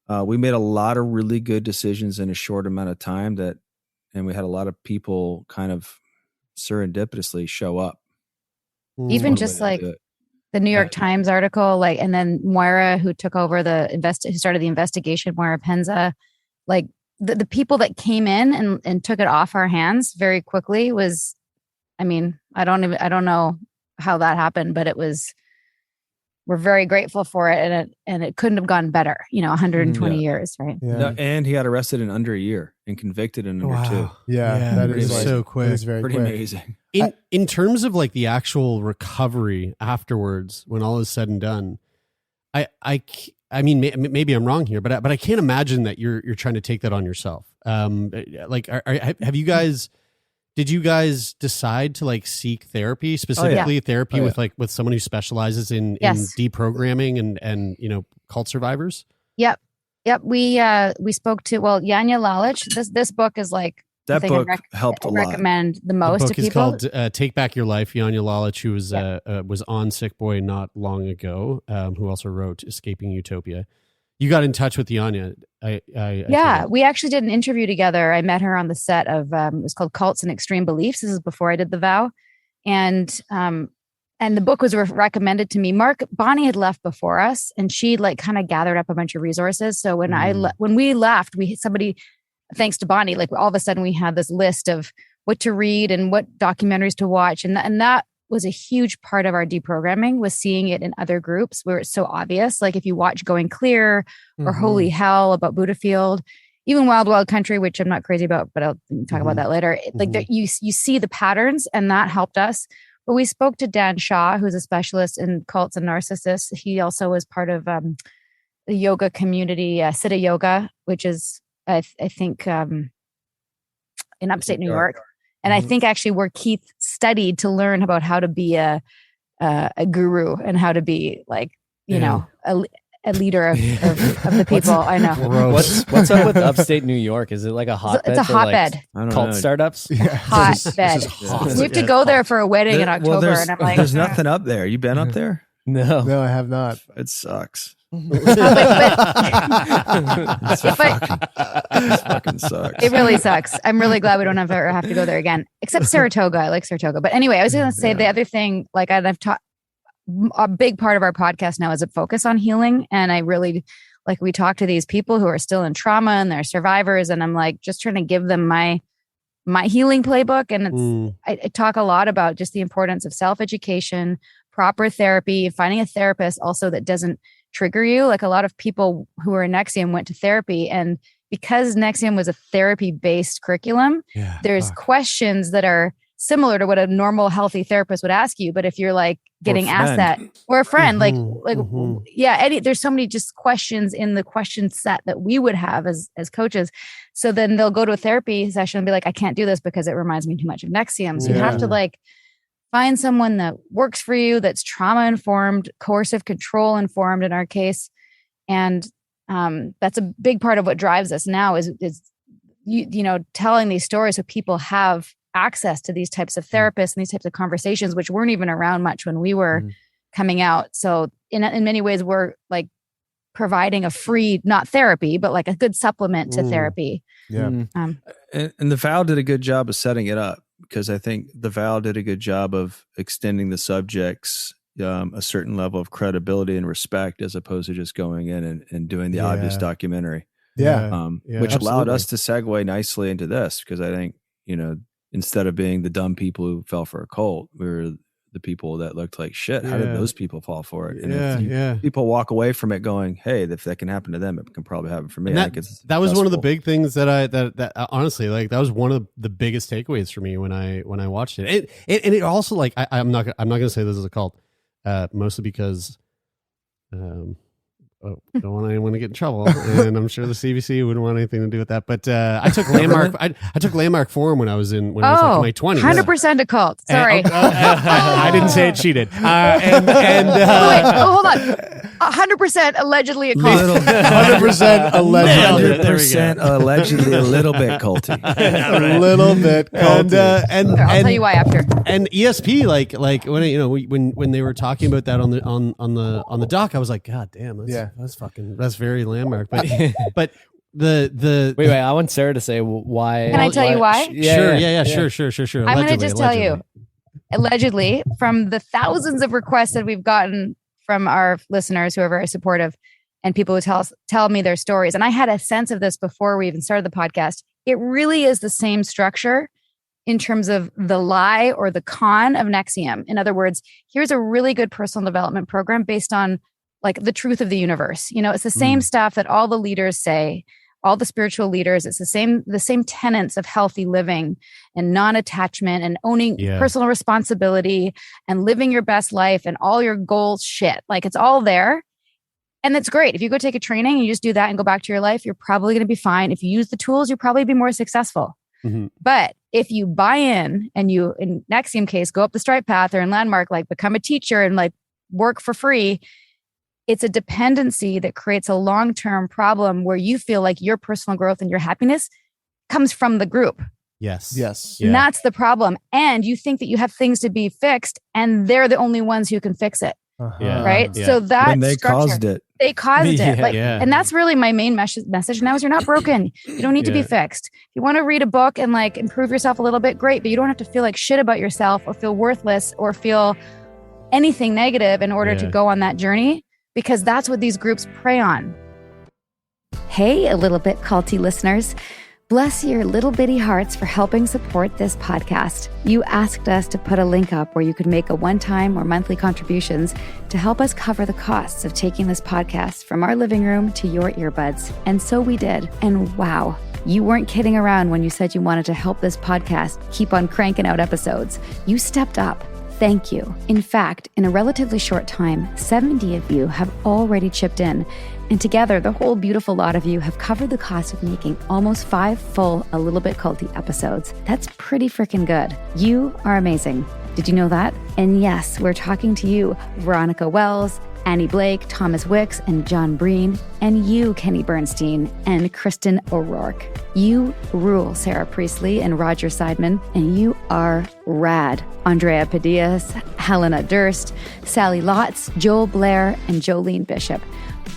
we made a lot of really good decisions in a short amount of time and we had a lot of people kind of serendipitously show up. Even just like the New York Times article, like, and then Moira, who took over who started the investigation, Moira Penza, like the people that came in and took it off our hands very quickly was, I mean, I don't know how that happened, but we're very grateful for it. And it couldn't have gone better, 120 years. Right. Yeah. No, and he got arrested in under a year and convicted in under 2. Yeah. That is so quick. That is very pretty quick. amazing. In terms of like the actual recovery afterwards, when all is said and done, I mean, maybe I'm wrong here, but I can't imagine that you're trying to take that on yourself. Like, did you guys decide to like seek therapy, specifically therapy with someone who specializes in deprogramming and cult survivors? Yep. We spoke to Janja Lalich. This book is like, that book helped a lot. Recommend the most to people. It's called "Take Back Your Life." Janja Lalich, who was on Sickboy not long ago, who also wrote "Escaping Utopia." You got in touch with Janja. We actually did an interview together. I met her on the set of it was called "Cults and Extreme Beliefs." This is before I did the vow, and the book was recommended to me. Bonnie had left before us, and she like kind of gathered up a bunch of resources. So when we left, thanks to Bonnie, like all of a sudden we had this list of what to read and what documentaries to watch. And that was a huge part of our deprogramming, was seeing it in other groups where it's so obvious. Like if you watch Going Clear or Holy Hell about Buddhafield, even Wild Wild Country, which I'm not crazy about, but I'll talk about that later. Like you see the patterns, and that helped us. But we spoke to Dan Shaw, who's a specialist in cults and narcissists. He also was part of the yoga community, Siddha Yoga, which is I think in upstate New York. And I think actually where Keith studied to learn about how to be a guru and how to be like, a leader of the people. I know. What's up with upstate New York? Is it like a hotbed? It's a hotbed. Like cult startups? Hotbed. We have to go there for a wedding in October. And I'm like, there's nothing up there. You been up there? No, I have not. It sucks. It fucking sucks. It really sucks. I'm really glad we don't ever have to go there again, except Saratoga. I like Saratoga. But anyway, I was going to say the other thing, like I've taught a big part of our podcast now is a focus on healing. And I really like, we talk to these people who are still in trauma and they're survivors. And I'm like, just trying to give them my healing playbook. And I talk a lot about just the importance of self-education, proper therapy, finding a therapist also that doesn't trigger you. Like a lot of people who are in NXIVM went to therapy, and because NXIVM was a therapy-based curriculum, there's questions that are similar to what a normal healthy therapist would ask you. But if you're like getting asked that, or a friend, there's so many just questions in the question set that we would have as coaches. So then they'll go to a therapy session and be like, I can't do this because it reminds me too much of NXIVM. So you have to like find someone that works for you, that's trauma informed, coercive control informed in our case. And that's a big part of what drives us now is telling these stories so people have access to these types of therapists and these types of conversations, which weren't even around much when we were coming out. So in many ways we're like providing a free, not therapy, but like a good supplement to therapy. Yeah. And the vow did a good job of setting it up, because I think the vow did a good job of extending the subjects a certain level of credibility and respect, as opposed to just going in and doing the obvious documentary. Yeah. Which allowed us to segue nicely into this, because I think, instead of being the dumb people who fell for a cult, we were the people that looked like shit. How did those people fall for it? And if people walk away from it going, hey, if that can happen to them, it can probably happen for me. That was one of the big things that honestly, like, that was one of the biggest takeaways for me when I watched it. It also, like, I'm not going to say this is a cult, mostly because, don't want anyone to get in trouble, and I'm sure the CBC wouldn't want anything to do with that. But I took Landmark. I took Landmark Forum when I was in my 20s. 100% a cult. Sorry, I didn't say it cheated. Wait, hold on. 100% allegedly a cult. 100% allegedly. 100% allegedly a little bit culty. A little bit culty. And I'll tell you why after. And ESP, like when they were talking about that on the doc, I was like, God damn, that's very Landmark. But the wait, I want Sarah to say why. Can I tell you why? Sure. I'm going to just tell you, allegedly, from the thousands of requests that we've gotten from our listeners who are very supportive, and people who tell me their stories. And I had a sense of this before we even started the podcast. It really is the same structure in terms of the lie or the con of NXIVM. In other words, here's a really good personal development program based on like the truth of the universe. It's the same stuff that all the leaders say, all the spiritual leaders. It's the same tenets of healthy living and non-attachment and owning personal responsibility and living your best life and all your goals shit. Like, it's all there. And that's great. If you go take a training and you just do that and go back to your life, you're probably going to be fine. If you use the tools, you'll probably be more successful. Mm-hmm. But if you buy in and you, in NXIVM case, go up the Stripe path, or in Landmark, like become a teacher and like work for free, it's a dependency that creates a long-term problem where you feel like your personal growth and your happiness comes from the group. Yes. Yeah. And that's the problem. And you think that you have things to be fixed, and they're the only ones who can fix it. Right. Yeah. So that when they caused it. They caused it. And that's really my main message now is you're not broken. You don't need to be fixed. If you want to read a book and like improve yourself a little bit, great. But you don't have to feel like shit about yourself or feel worthless or feel anything negative in order to go on that journey, because that's what these groups prey on. Hey, a little bit culty listeners. Bless your little bitty hearts for helping support this podcast. You asked us to put a link up where you could make a one-time or monthly contributions to help us cover the costs of taking this podcast from our living room to your earbuds. And so we did. And wow, you weren't kidding around when you said you wanted to help this podcast keep on cranking out episodes. You stepped up. Thank you. In fact, in a relatively short time, 70 of you have already chipped in. And together, the whole beautiful lot of you have covered the cost of making almost 5 full A Little Bit Culty episodes. That's pretty freaking good. You are amazing. Did you know that? And yes, we're talking to you, Veronica Wells, Annie Blake, Thomas Wicks, and John Breen, and you, Kenny Bernstein, and Kristen O'Rourke. You rule, Sarah Priestley and Roger Seidman, and you are rad. Andrea Padillas, Helena Durst, Sally Lotz, Joel Blair, and Jolene Bishop.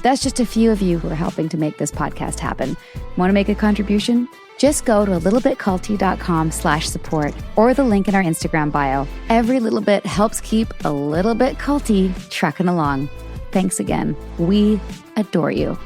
That's just a few of you who are helping to make this podcast happen. Want to make a contribution? Just go to alittlebitculty.com/support or the link in our Instagram bio. Every little bit helps keep A Little Bit Culty trucking along. Thanks again. We adore you.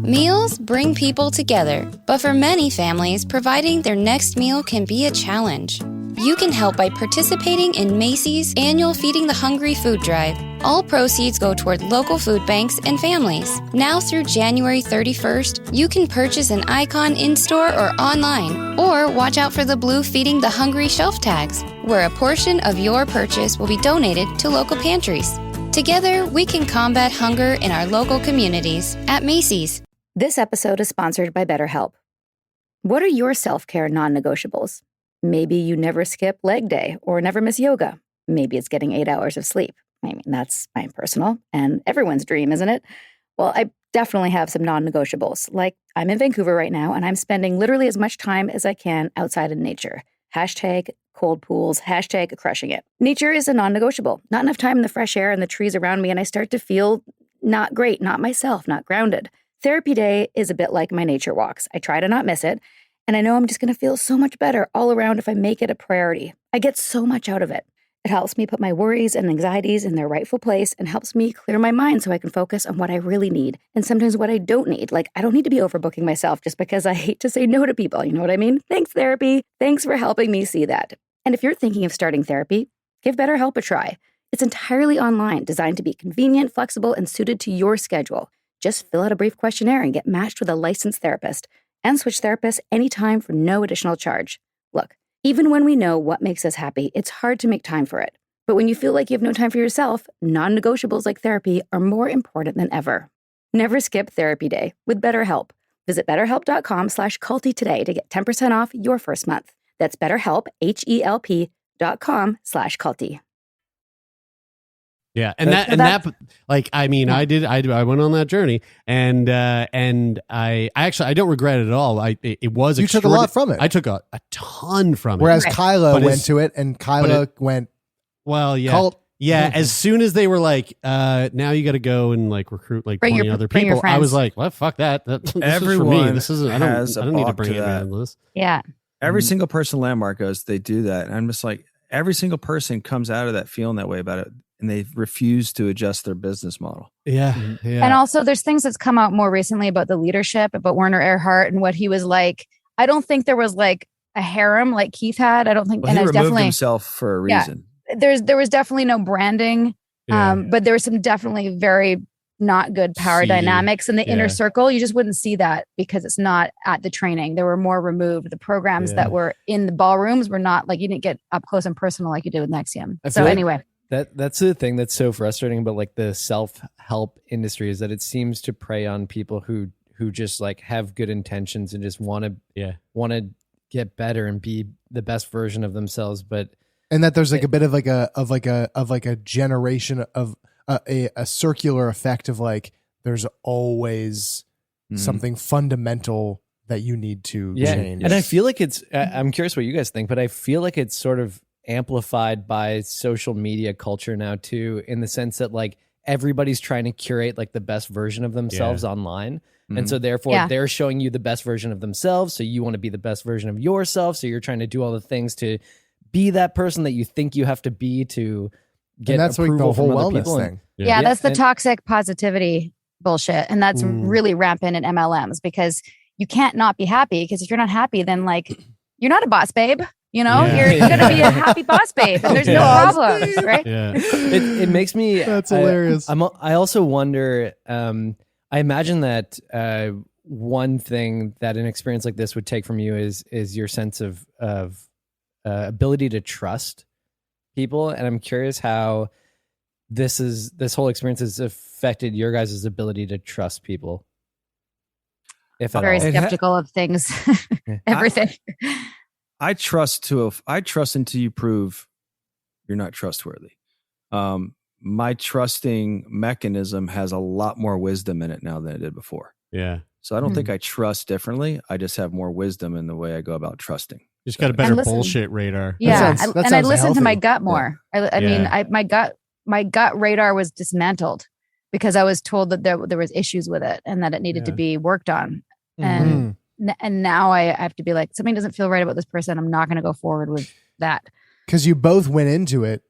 Meals bring people together, but for many families, providing their next meal can be a challenge. You can help by participating in Macy's annual Feeding the Hungry food drive. All proceeds go toward local food banks and families. Now through January 31st, you can purchase an icon in-store or online, or watch out for the blue Feeding the Hungry shelf tags, where a portion of your purchase will be donated to local pantries. Together, we can combat hunger in our local communities at Macy's. This episode is sponsored by BetterHelp. What are your self-care non-negotiables? Maybe you never skip leg day or never miss yoga. Maybe it's getting 8 hours of sleep. I mean, that's my personal and everyone's dream, isn't it? Well, I definitely have some non-negotiables. Like I'm in Vancouver right now and I'm spending literally as much time as I can outside in nature. Hashtag cold pools, hashtag crushing it. Nature is a non-negotiable. Not enough time in the fresh air and the trees around me and I start to feel not great, not myself, not grounded. Therapy day is a bit like my nature walks. I try to not miss it. And I know I'm just going to feel so much better all around if I make it a priority. I get so much out of it. It helps me put my worries and anxieties in their rightful place and helps me clear my mind so I can focus on what I really need and sometimes what I don't need. Like, I don't need to be overbooking myself just because I hate to say no to people. You know what I mean? Thanks, therapy. Thanks for helping me see that. And if you're thinking of starting therapy, give BetterHelp a try. It's entirely online, designed to be convenient, flexible, and suited to your schedule. Just fill out a brief questionnaire and get matched with a licensed therapist and switch therapists anytime for no additional charge. Look, even when we know what makes us happy, it's hard to make time for it. But when you feel like you have no time for yourself, non-negotiables like therapy are more important than ever. Never skip therapy day with BetterHelp. Visit betterhelp.com/culty today to get 10% off your first month. That's BetterHelp, HELP.com/culty. Yeah, that like I mean, I went on that journey, and I actually I don't regret it at all. It was you took a lot from it. I took a ton from it. Whereas Kyla went to it, and Kyla went. Well, yeah, cult. Yeah. As soon as they were like, now you got to go and like recruit like 20 other people, I was like, well, fuck that. Everyone this is for me. I don't need to bring anyone into this. Yeah. Every single person Landmark goes, they do that, and I'm just like, every single person comes out of that feeling that way about it. And they refuse to adjust their business model. Yeah. And also there's things that's come out more recently about the leadership, about Werner Erhard and what he was like. I don't think there was like a harem like Keith had. I don't think. Well, and he there's removed definitely himself for a reason. Yeah, there was definitely no branding, but there was some definitely very not good power dynamics in the inner circle. You just wouldn't see that because it's not at the training. They were more removed. The programs that were in the ballrooms were not like, you didn't get up close and personal like you did with Nexium. So anyway. That's the thing that's so frustrating about like the self-help industry is that it seems to prey on people who just like have good intentions and just want to get better and be the best version of themselves, and that there's like a bit of like a generation of a circular effect of like there's always something fundamental that you need to change. And I feel like I'm curious what you guys think, but I feel like it's sort of amplified by social media culture now too, in the sense that like everybody's trying to curate like the best version of themselves online. And so therefore they're showing you the best version of themselves. So you want to be the best version of yourself. So you're trying to do all the things to be that person that you think you have to be to get approval like the whole from other wellness people. thing. That's the toxic positivity bullshit. And that's really rampant in MLMs because you can't not be happy, because if you're not happy, then like you're not a boss babe. You know, you're going to be a happy boss babe and there's no problems, right? Yeah. It makes me... That's hilarious. I also wonder, I imagine that one thing that an experience like this would take from you is your sense of ability to trust people. And I'm curious how this whole experience has affected your guys' ability to trust people. If at very all. skeptical of things, everything. I trust until you prove you're not trustworthy. My trusting mechanism has a lot more wisdom in it now than it did before. Yeah. So I don't think I trust differently. I just have more wisdom in the way I go about trusting. You just got a better bullshit radar. Yeah. I listened to my healthy. gut more. Yeah. I mean, my gut radar was dismantled because I was told that there was issues with it and that it needed to be worked on. And now I have to be like, something doesn't feel right about this person. I'm not going to go forward with that. Because you both went into it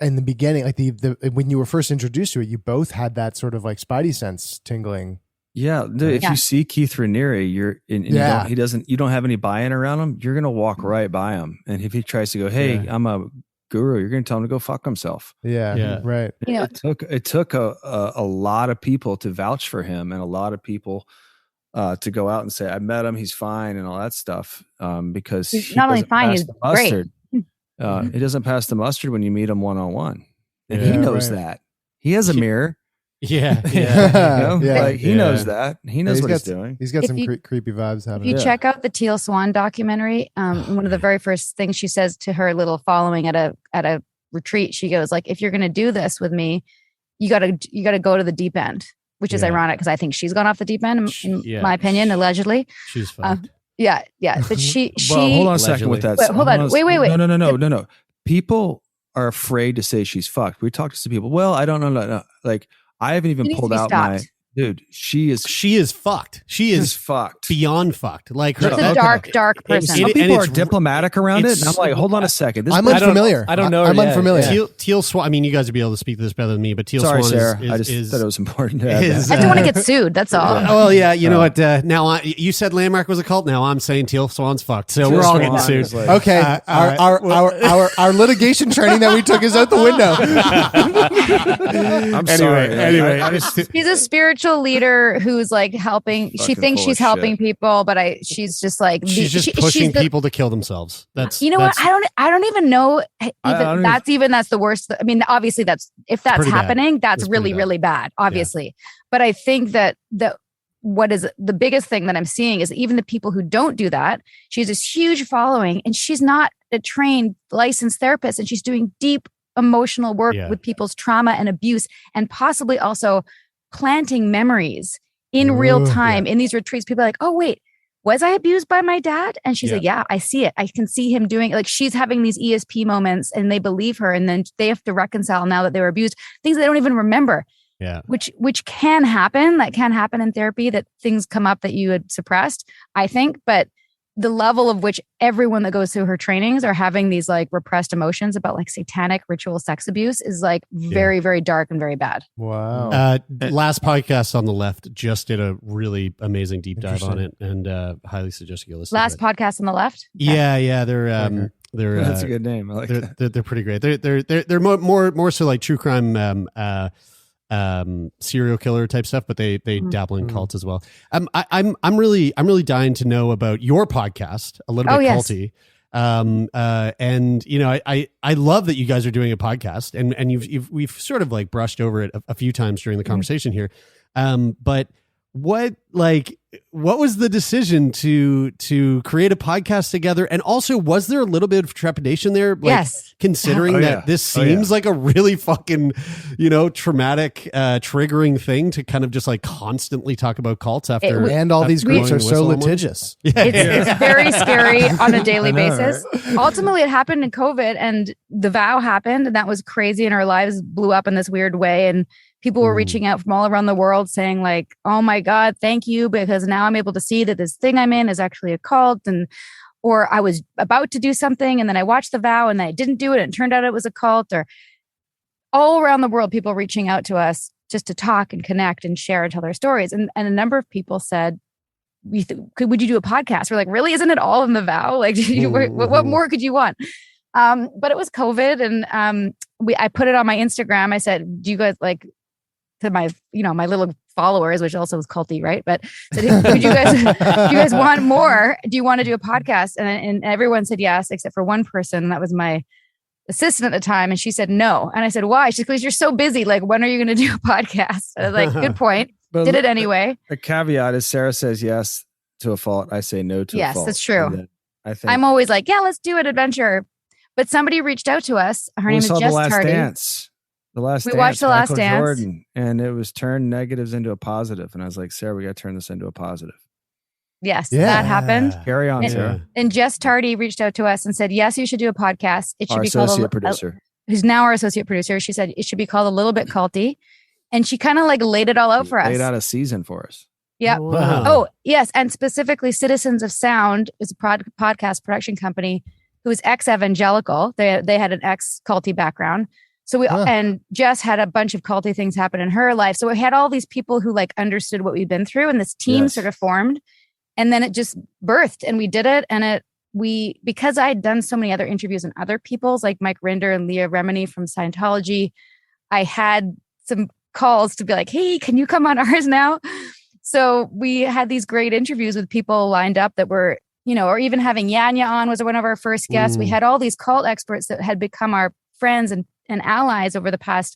in the beginning, like the when you were first introduced to it, you both had that sort of like spidey sense tingling. Yeah, dude, if you see Keith Raniere, you don't have any buy-in around him, you're gonna walk right by him. And if he tries to go, hey, I'm a guru, you're gonna tell him to go fuck himself. Yeah. Right. It took a lot of people to vouch for him, and a lot of people to go out and say, I met him, he's fine, and all that stuff. Because he's not only fine, he's great. He doesn't pass the mustard when you meet him one-on-one. And he knows that. He has a mirror. Yeah. Like he knows that. He knows what he's doing. He's got some creepy vibes happening. If you check out the Teal Swan documentary, one of the very first things she says to her little following at a retreat, she goes like, if you're going to do this with me, you got to go to the deep end. which is ironic because I think she's gone off the deep end, in my opinion, allegedly. She's fucked. Yeah. But she. Well, hold on a second with that. Wait, hold on. Wait. No. People are afraid to say she's fucked. We talked to some people. Well, I don't know. No. Like, I haven't even pulled out my. Dude, she is fucked. She is fucked. Beyond fucked. Like she's a dark person. Some people are diplomatic around it. And I'm like, hold on a second. I'm unfamiliar. I don't know. I'm unfamiliar. Teal Swan. I mean, you guys would be able to speak to this better than me, but Teal Sorry, Swan Sarah. is I just thought it was important to I just don't want to get sued. That's all. Well, yeah. You know what? Now you said Landmark was a cult. Now I'm saying Teal Swan's fucked. So we're all getting sued. Okay. Our litigation training that we took is out the window. I'm sorry. Anyway, he's a spiritual leader who's like helping. She thinks she's helping people, but she's just like she's just pushing people to kill themselves. That's what I don't even know. That's the worst. I mean, obviously that's if that's happening, that's really really bad. Obviously, but I think that what is the biggest thing that I'm seeing is even the people who don't do that. She has this huge following, and she's not a trained licensed therapist, and she's doing deep emotional work with people's trauma and abuse, and possibly also planting memories in real time in these retreats. People are like, oh, wait, was I abused by my dad? And she's like, yeah, I see it. I can see him doing it. Like she's having these ESP moments and they believe her. And then they have to reconcile now that they were abused, things they don't even remember. Yeah. Which can happen. That can happen in therapy, that things come up that you had suppressed, I think. But the level of which everyone that goes through her trainings are having these like repressed emotions about like satanic ritual sex abuse is like very, very dark and very bad. Wow. Last podcast on the left just did a really amazing deep dive on it, and highly suggest you go listen. Last podcast on the left. Yeah. They're that's a good name. I like that. They're pretty great. They're more so like true crime serial killer type stuff, but they dabble in cults as well. I'm really dying to know about your podcast, a little bit culty. And you know, I love that you guys are doing a podcast, and we've sort of like brushed over it a few times during the conversation here. But what was the decision to create a podcast together? And also, was there a little bit of trepidation there? Yes. Considering that this seems like a really fucking, traumatic, triggering thing to kind of just like constantly talk about cults after. And all these groups are so litigious. It's very scary on a daily basis. Right? Ultimately, it happened in COVID, and the vow happened, and that was crazy, and our lives blew up in this weird way. And people were reaching out from all around the world saying like, oh my God, thank you. Because now I'm able to see that this thing I'm in is actually a cult, or I was about to do something and then I watched the vow and I didn't do it and it turned out it was a cult. Or all around the world, people reaching out to us just to talk and connect and share and tell their stories. And a number of people said, would you do a podcast? We're like, really? Isn't it all in the vow? Like, what more could you want? But it was COVID, and I put it on my Instagram. I said, do you guys like, to my, my little followers, which also was culty, right? But said, do you guys want more? Do you want to do a podcast? And everyone said yes, except for one person. That was my assistant at the time. And she said no. And I said, why? She said, because you're so busy. Like, when are you going to do a podcast? And I was like, good point. But did it anyway. A caveat is Sarah says yes to a fault. I say no to a fault. Yes, that's true. I'm always like, yeah, let's do an adventure. But somebody reached out to us. Her name is Jess Tardy. We watched The Last Dance. Jordan, and it was turned negatives into a positive. And I was like, Sarah, we got to turn this into a positive. Yes, that happened. Carry on, Sarah. And Jess Tardy reached out to us and said, yes, you should do a podcast. It should be called associate producer. Who's now our associate producer. She said it should be called A Little Bit Culty. And she kind of like laid it all out for us. Laid out a season for us. Yeah. Wow. Oh, yes. And specifically Citizens of Sound is a podcast production company who is ex-evangelical. They had an ex-culty background. So and Jess had a bunch of culty things happen in her life. So we had all these people who like understood what we've been through, and this team sort of formed, and then it just birthed, and we did it. And because I had done so many other interviews and other people's like Mike Rinder and Leah Remini from Scientology, I had some calls to be like, hey, can you come on ours now? So we had these great interviews with people lined up that were, or even having Yanya on was one of our first guests. We had all these cult experts that had become our friends and allies over the past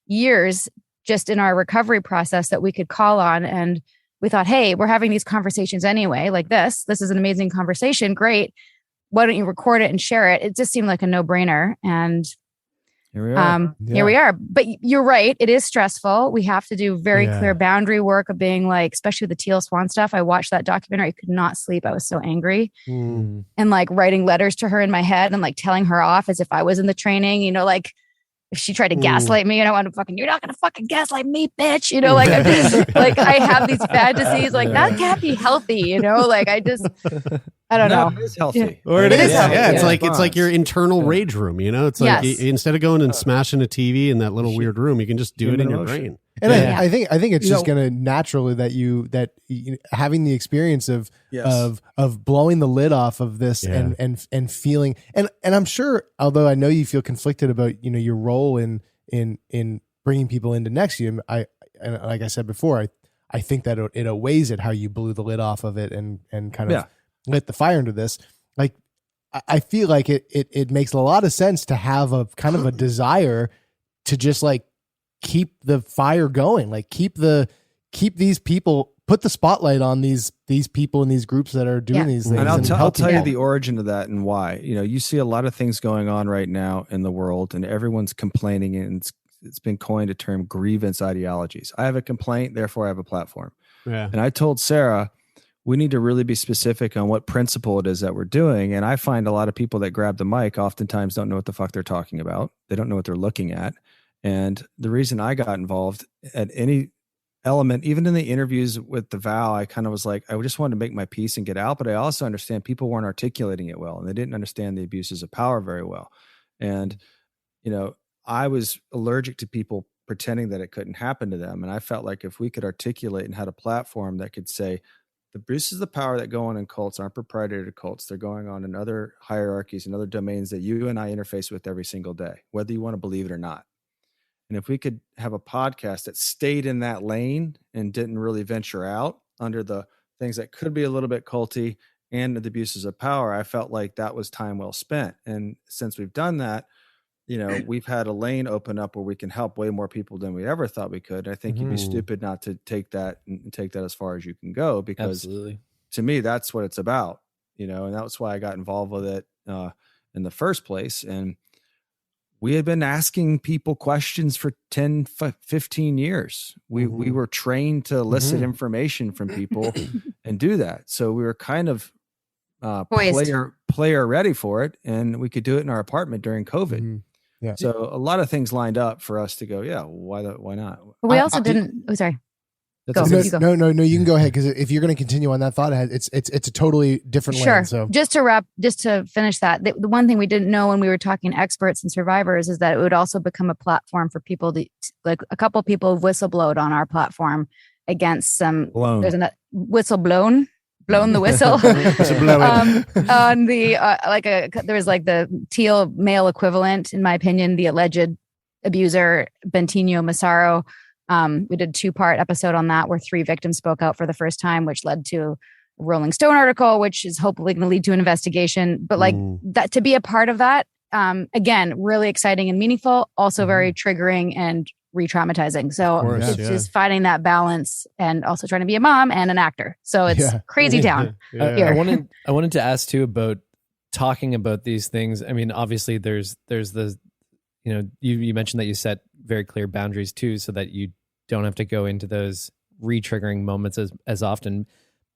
years, just in our recovery process, that we could call on. And we thought, hey, we're having these conversations anyway, like this is an amazing conversation. Great. Why don't you record it and share it? It just seemed like a no-brainer. And Here we are. Here we are. But you're right. It is stressful. We have to do very clear boundary work of being like, especially with the Teal Swan stuff. I watched that documentary. I could not sleep. I was so angry. And like writing letters to her in my head and like telling her off as if I was in the training, you know, like if she tried to gaslight me and I want to fucking, you're not going to fucking gaslight me, bitch. You know, like I'm just like, I have these fantasies like that can't be healthy, you know, like I don't know. It is healthy. Or it is. healthy. Yeah, it's like your internal rage room, you know? It's like instead of going and smashing a TV in that little weird room, you can just do it in your brain. And I think it's just going to naturally that you having the experience of blowing the lid off of this and feeling and I'm sure, although I know you feel conflicted about, you know, your role in bringing people into Nexium, and like I said before, I think that it outweighs it how you blew the lid off of it and kind of lit the fire into this. Like I feel like it makes a lot of sense to have a kind of a desire to just like keep the fire going, like keep these people, put the spotlight on these people in these groups that are doing these things. And I'll tell you the origin of that and why. You know, you see a lot of things going on right now in the world and everyone's complaining, and it's been coined a term, grievance ideologies. I have a complaint, therefore I have a platform. Yeah. And I told Sarah, we need to really be specific on what principle it is that we're doing. And I find a lot of people that grab the mic oftentimes don't know what the fuck they're talking about. They don't know what they're looking at. And the reason I got involved at any element, even in the interviews with the Val, I kind of was like, I just wanted to make my peace and get out. But I also understand people weren't articulating it well, and they didn't understand the abuses of power very well. And, you know, I was allergic to people pretending that it couldn't happen to them. And I felt like if we could articulate and had a platform that could say, the abuses of power that go on in cults aren't proprietary to cults. They're going on in other hierarchies and other domains that you and I interface with every single day, whether you want to believe it or not. And if we could have a podcast that stayed in that lane and didn't really venture out under the things that could be a little bit culty and the abuses of power, I felt like that was time well spent. And since we've done that, you know, we've had a lane open up where we can help way more people than we ever thought we could. I think you'd be stupid not to take that as far as you can go, because to me, that's what it's about, you know, and that's why I got involved with it in the first place. And we had been asking people questions for 10, 15 years. We were trained to elicit information from people and do that. So we were kind of player ready for it, and we could do it in our apartment during COVID. Yeah. So a lot of things lined up for us to go, why not? We also didn't. Oh, sorry. No, you can go ahead, because if you're going to continue on that thought, it's a totally different lane. So just to finish that, the one thing we didn't know when we were talking experts and survivors is that it would also become a platform for people to, like, a couple of people whistleblowed on our platform against some. There's a whistleblown. Blown the whistle on the there was like the Teal male equivalent, in my opinion, the alleged abuser Bentinho Massaro. We did a 2-part episode on that where 3 victims spoke out for the first time, which led to a Rolling Stone article, which is hopefully going to lead to an investigation. But like that, to be a part of that, again, really exciting and meaningful, also very triggering and re-traumatizing. So it's just finding that balance and also trying to be a mom and an actor. So it's crazy town here. I wanted to ask too about talking about these things. I mean, obviously there's the, you know, you mentioned that you set very clear boundaries too, so that you don't have to go into those re-triggering moments as often.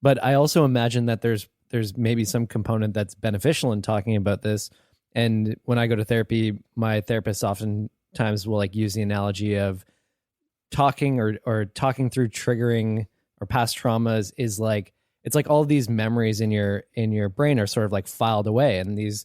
But I also imagine that there's maybe some component that's beneficial in talking about this. And when I go to therapy, my therapist often times will like use the analogy of talking or talking through triggering or past traumas is like, it's like all these memories in your brain are sort of like filed away, and these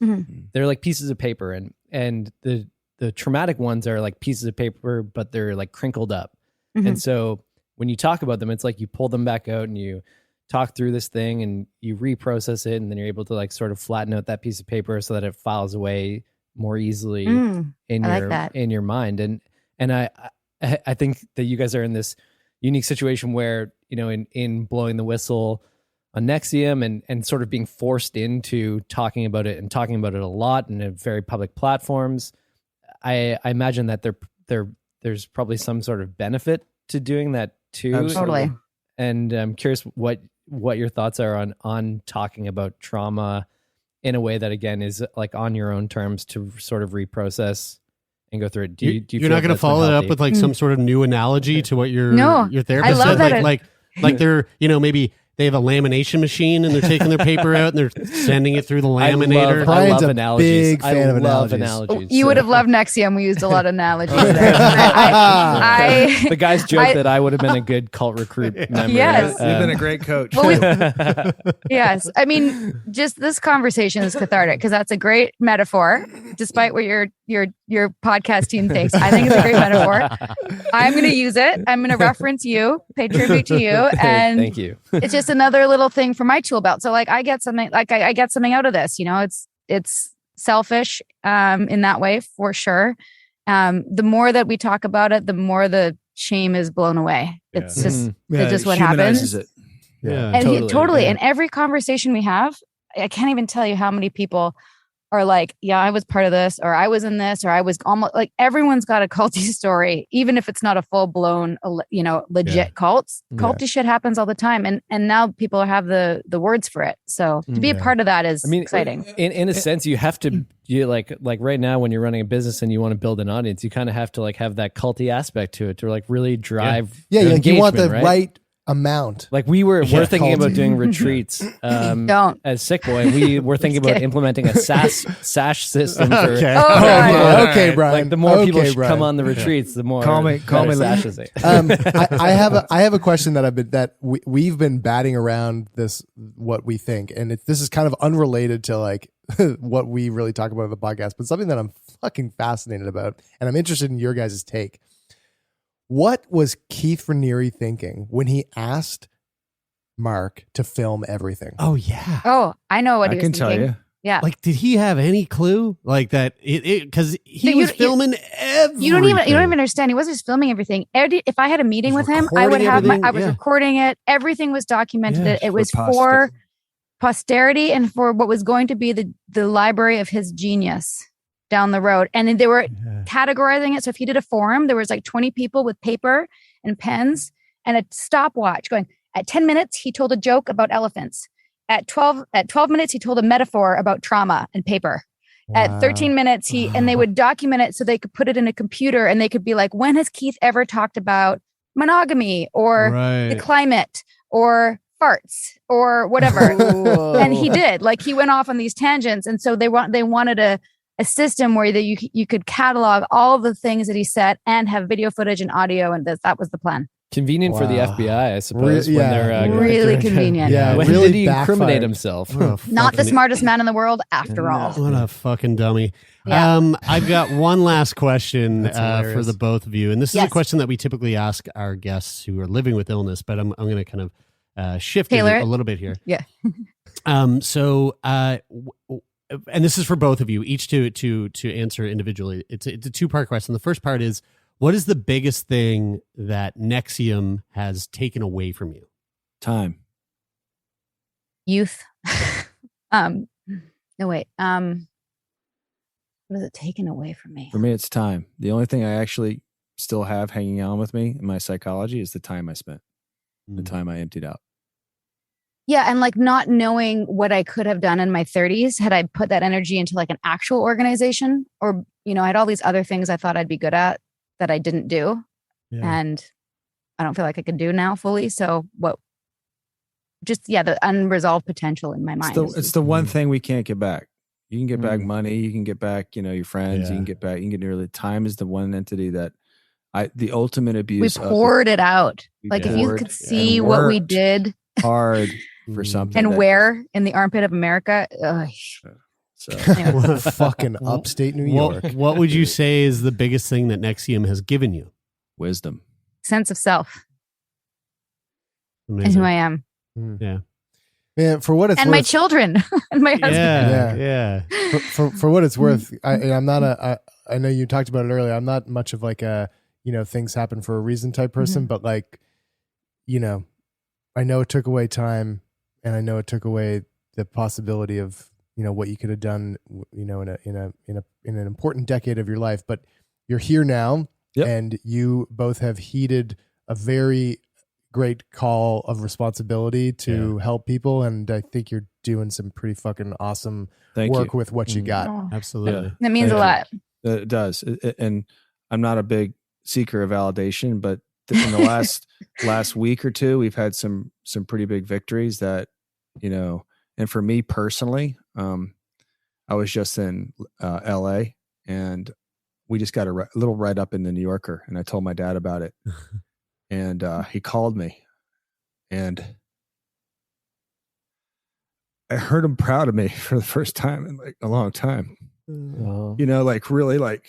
they're like pieces of paper, and the traumatic ones are like pieces of paper, but they're like crinkled up. And so when you talk about them, it's like you pull them back out and you talk through this thing and you reprocess it, and then you're able to like sort of flatten out that piece of paper so that it files away more easily in your mind. And I think that you guys are in this unique situation where, you know, in blowing the whistle on Nexium and sort of being forced into talking about it a lot and in very public platforms, I imagine that there's probably some sort of benefit to doing that too. Totally. And I'm curious what your thoughts are on talking about trauma in a way that, again, is like on your own terms to sort of reprocess and go through it. You're feel not going to that's been follow it up healthy? with like some sort of new analogy to what your therapist I love said? that Like they're, maybe they have a lamination machine and they're taking their paper out and they're sending it through the laminator. I Brian's love a analogies. big fan of love analogies. You would have loved Nexium. We used a lot of analogies there. I The guys joke that I would have been a good cult recruit member. Yes. You've been a great coach. yes. I mean, just this conversation is cathartic because that's a great metaphor, despite what your podcast team thinks. I think it's a great metaphor. I'm going to use it. I'm going to reference you, pay tribute to you. And thank you. It's just another little thing for my tool belt. So like I get something I get something out of this, it's selfish in that way for sure. The more that we talk about it, the more the shame is blown away. It's just it's just what happens. It. Yeah, And totally. And every conversation we have, I can't even tell you how many people are like, yeah, I was part of this, or I was in this, or I was almost like everyone's got a culty story, even if it's not a full blown, legit cult. Culty shit happens all the time. And now people have the words for it. So to be a part of that is exciting. In a sense, you have to, like right now when you're running a business and you want to build an audience, you kind of have to like have that culty aspect to it to like really drive. Like you want the engagement, right amount. Like we're thinking about doing retreats Don't. as Sickboy. We were thinking about implementing a sash system for Okay, Brian. Like the more people come on the retreats, the more call me sashes. I have a question that we've been batting around this, what we think, and this is kind of unrelated to like what we really talk about on the podcast, but something that I'm fucking fascinated about, and I'm interested in your guys' take. What was Keith Raniere thinking when he asked Mark to film everything? Oh yeah. Oh, I know what he was I can thinking. tell you. Yeah. Like, did he have any clue like that? Because he was filming everything. You don't even understand. He wasn't just filming everything. If I had a meeting with him, I would have I was recording it. Everything was documented. It was for posterity and for what was going to be the library of his genius down the road. And they were categorizing it. So if he did a forum, there was like 20 people with paper and pens and a stopwatch going. At 10 minutes, he told a joke about elephants. At 12 minutes, he told a metaphor about trauma and paper. Wow. At 13 minutes, and they would document it so they could put it in a computer and they could be like, when has Keith ever talked about monogamy or the climate or farts or whatever? And he did. Like he went off on these tangents. And so they wanted a system where you could catalog all the things that he said and have video footage and audio. And that was the plan. Convenient for the FBI, I suppose. When they're really convenient. Yeah, when really did he incriminate himself? Not the smartest man in the world, after all. What a fucking dummy. Yeah. I've got one last question hilarious. for the both of you, and this is a question that we typically ask our guests who are living with illness, but I'm going to kind of shift it a little bit here. Yeah. And this is for both of you, each to answer individually. It's a two-part question. The first part is, what is the biggest thing that Nexium has taken away from you? Time. Youth. No, wait. What is it taken away from me? For me, it's time. The only thing I actually still have hanging on with me in my psychology is the time I spent, the time I emptied out. Yeah, and like not knowing what I could have done in my 30s had I put that energy into like an actual organization, or I had all these other things I thought I'd be good at that I didn't do, and I don't feel like I can do now fully. So the unresolved potential in my mind. It's the one thing we can't get back. You can get back money, you can get back, your friends, you can get nearly. Time is the one entity that the ultimate abuse. We poured it out. Like if you could see what we did hard for something. And where in the armpit of America. So fucking upstate New York. What would you say is the biggest thing that Nexium has given you? Wisdom. Sense of self. Amazing. And who I am. Yeah. Man, for what it's and worth, my children and my husband. Yeah. For what it's worth, I'm not I know you talked about it earlier. I'm not much of like a, things happen for a reason type person, but like, I know it took away time, and I know it took away the possibility of, what you could have done, in an important decade of your life. But you're here now, and you both have heeded a very great call of responsibility to help people, and I think you're doing some pretty fucking awesome work with what you got. Absolutely. That means a lot. It does. And I'm not a big seeker of validation, but in the last week or two, we've had some pretty big victories that, and for me personally, I was just in LA and we just got a little write-up in the New Yorker, and I told my dad about it. And he called me, and I heard him proud of me for the first time in like a long time. Really,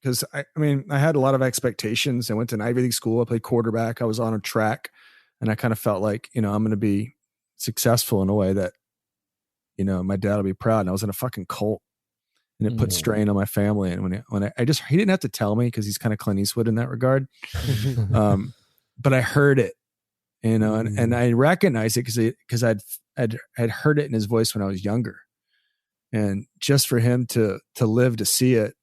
because I had a lot of expectations. I went to an Ivy League school. I played quarterback. I was on a track, and I kind of felt like, I'm going to be successful in a way that, my dad will be proud. And I was in a fucking cult, and it put strain on my family. And he didn't have to tell me, because he's kind of Clint Eastwood in that regard. But I heard it, and I recognized it because I'd heard it in his voice when I was younger. And just for him to live to see it,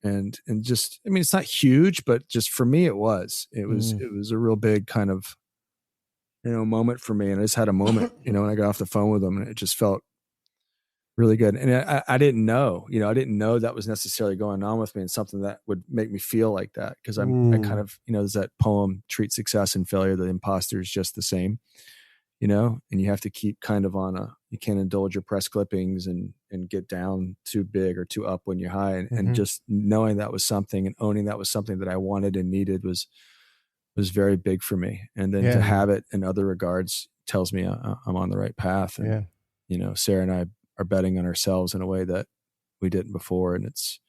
and just, it's not huge, but just for me, it was a real big kind of, moment for me. And I just had a moment, when I got off the phone with him, and it just felt really good. And I didn't know, that was necessarily going on with me, and something that would make me feel like that. Cause I kind of, there's that poem, treat success and failure, the imposter is just the same, and you have to keep kind of you can't indulge your press clippings and get down too big or too up when you're high. And just knowing that was something, and owning that was something that I wanted and needed was very big for me. And then to have it in other regards tells me I'm on the right path. And, Sarah and I are betting on ourselves in a way that we didn't before. And it's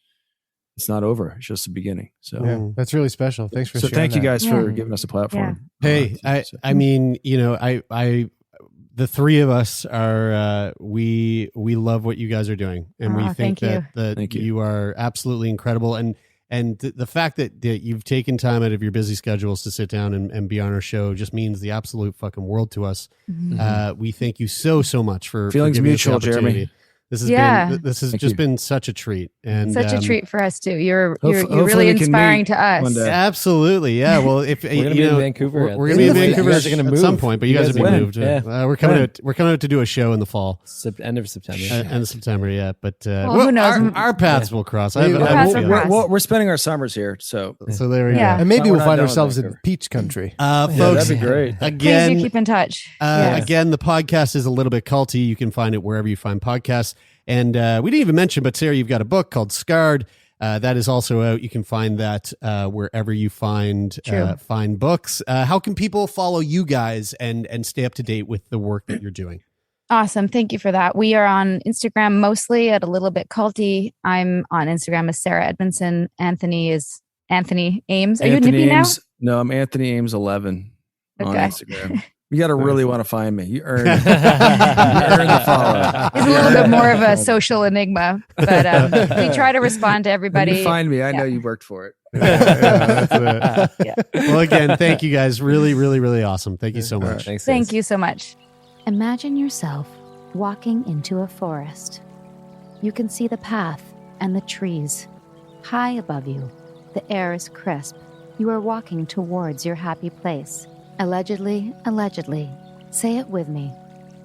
not over. It's just the beginning. So that's really special. Thanks for sharing. So thank you that. guys for giving us a platform. Yeah. Hey, the three of us are, we love what you guys are doing, and we think that you are absolutely incredible. And the fact that you've taken time out of your busy schedules to sit down and be on our show just means the absolute fucking world to us. We thank you so much for feelings mutual, Jeremy. This has been such a treat, and such a treat for us too. You're really inspiring to us. Absolutely, yeah. Well, if we're going to be in Vancouver, we're going to be in Vancouver at some point, but you guys have been moved. Yeah. We're coming out to do a show in the fall, end of September. End of September, yeah. But who knows? Our paths will cross. We're spending our summers here, so there we go. And maybe we'll find ourselves in peach country. Folks, that'd be great. Again, please do keep in touch. Again, the podcast is a little bit culty. You can find it wherever you find podcasts. And we didn't even mention, but Sarah, you've got a book called Scarred. That is also out. You can find that wherever you find books. How can people follow you guys and stay up to date with the work that you're doing? Awesome. Thank you for that. We are on Instagram mostly at A Little Bit Culty. I'm on Instagram as Sarah Edmondson. Anthony is Anthony Ames. Are you Nippy now? No, I'm Anthony Ames 11 on Instagram. You got to really want to find me. You earn the follow. He's a little bit more of a social enigma, but we try to respond to everybody. When you find me, I know you worked for it. Well, again, thank you guys. Really, really, really awesome. Thank you so much. Thanks, thank you so much. Imagine yourself walking into a forest. You can see the path and the trees. High above you, the air is crisp. You are walking towards your happy place. Allegedly, say it with me.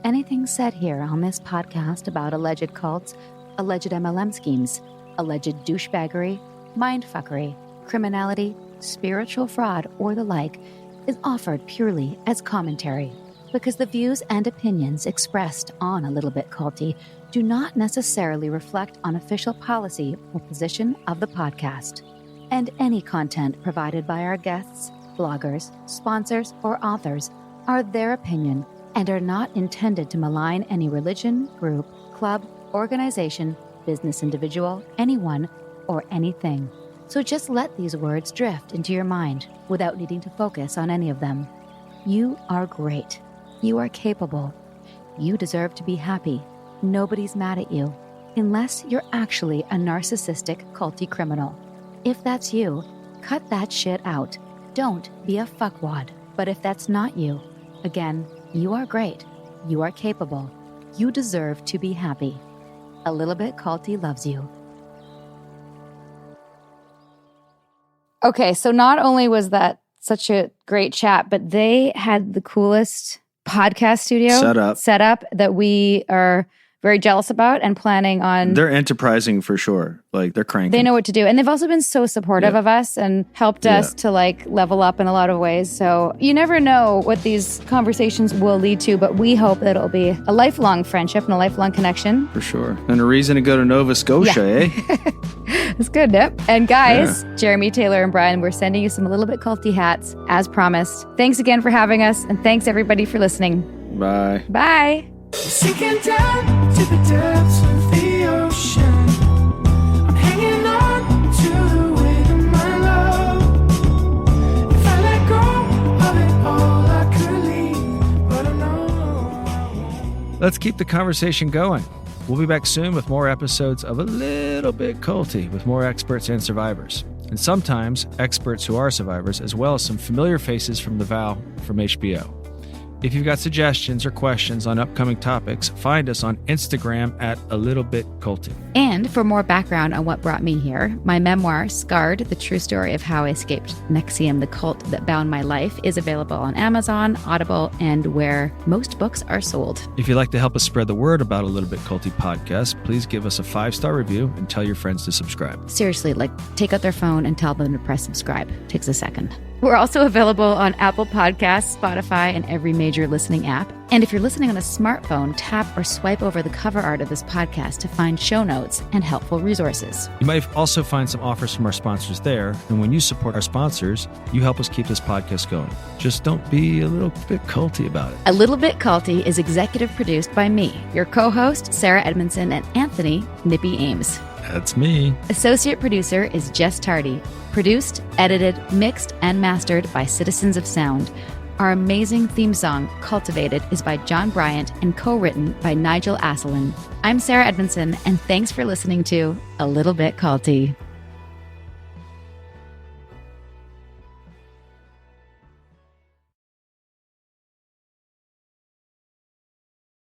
Anything said here on this podcast about alleged cults, alleged MLM schemes, alleged douchebaggery, mindfuckery, criminality, spiritual fraud, or the like is offered purely as commentary, because the views and opinions expressed on A Little Bit Culty do not necessarily reflect on official policy or position of the podcast. And any content provided by our guests, bloggers, sponsors, or authors are their opinion and are not intended to malign any religion, group, club, organization, business individual, anyone, or anything. So just let these words drift into your mind without needing to focus on any of them. You are great. You are capable. You deserve to be happy. Nobody's mad at you, unless you're actually a narcissistic, culty criminal. If that's you, cut that shit out. Don't be a fuckwad. But if that's not you, again, you are great. You are capable. You deserve to be happy. A Little Bit Culty loves you. Okay, so not only was that such a great chat, but they had the coolest podcast studio set up that we are very jealous about and planning on. They're enterprising for sure. Like they're cranking. They know what to do. And they've also been so supportive of us and helped us to like level up in a lot of ways. So you never know what these conversations will lead to, but we hope that it'll be a lifelong friendship and a lifelong connection. For sure. And a reason to go to Nova Scotia, eh? That's good, Nip. And guys, Jeremy, Taylor, and Brian, we're sending you some A Little Bit Culty hats as promised. Thanks again for having us. And thanks everybody for listening. Bye. Bye. Sinking down to the depths of the ocean. I'm hanging on to the weight of my love. If I let go of it all, I could leave, but I know I won't. Let's keep the conversation going. We'll be back soon with more episodes of A Little Bit Culty with more experts and survivors. And sometimes experts who are survivors, as well as some familiar faces from The Vow from HBO. If you've got suggestions or questions on upcoming topics, find us on Instagram at A Little Bit Culty. And for more background on what brought me here, my memoir, Scarred, the true story of how I escaped NXIVM, the cult that bound my life, is available on Amazon, Audible, and where most books are sold. If you'd like to help us spread the word about A Little Bit Culty podcast, please give us a 5-star review and tell your friends to subscribe. Seriously, like take out their phone and tell them to press subscribe. Takes a second. We're also available on Apple Podcasts, Spotify, and every major listening app. And if you're listening on a smartphone, tap or swipe over the cover art of this podcast to find show notes and helpful resources. You might also find some offers from our sponsors there. And when you support our sponsors, you help us keep this podcast going. Just don't be a little bit culty about it. A Little Bit Culty is executive produced by me, your co-host, Sarah Edmondson, and Anthony Nippy Ames. That's me. Associate producer is Jess Tardy. Produced, edited, mixed, and mastered by Citizens of Sound. Our amazing theme song, Cultivated, is by John Bryant and co-written by Nigel Asselin. I'm Sarah Edmondson, and thanks for listening to A Little Bit Culty.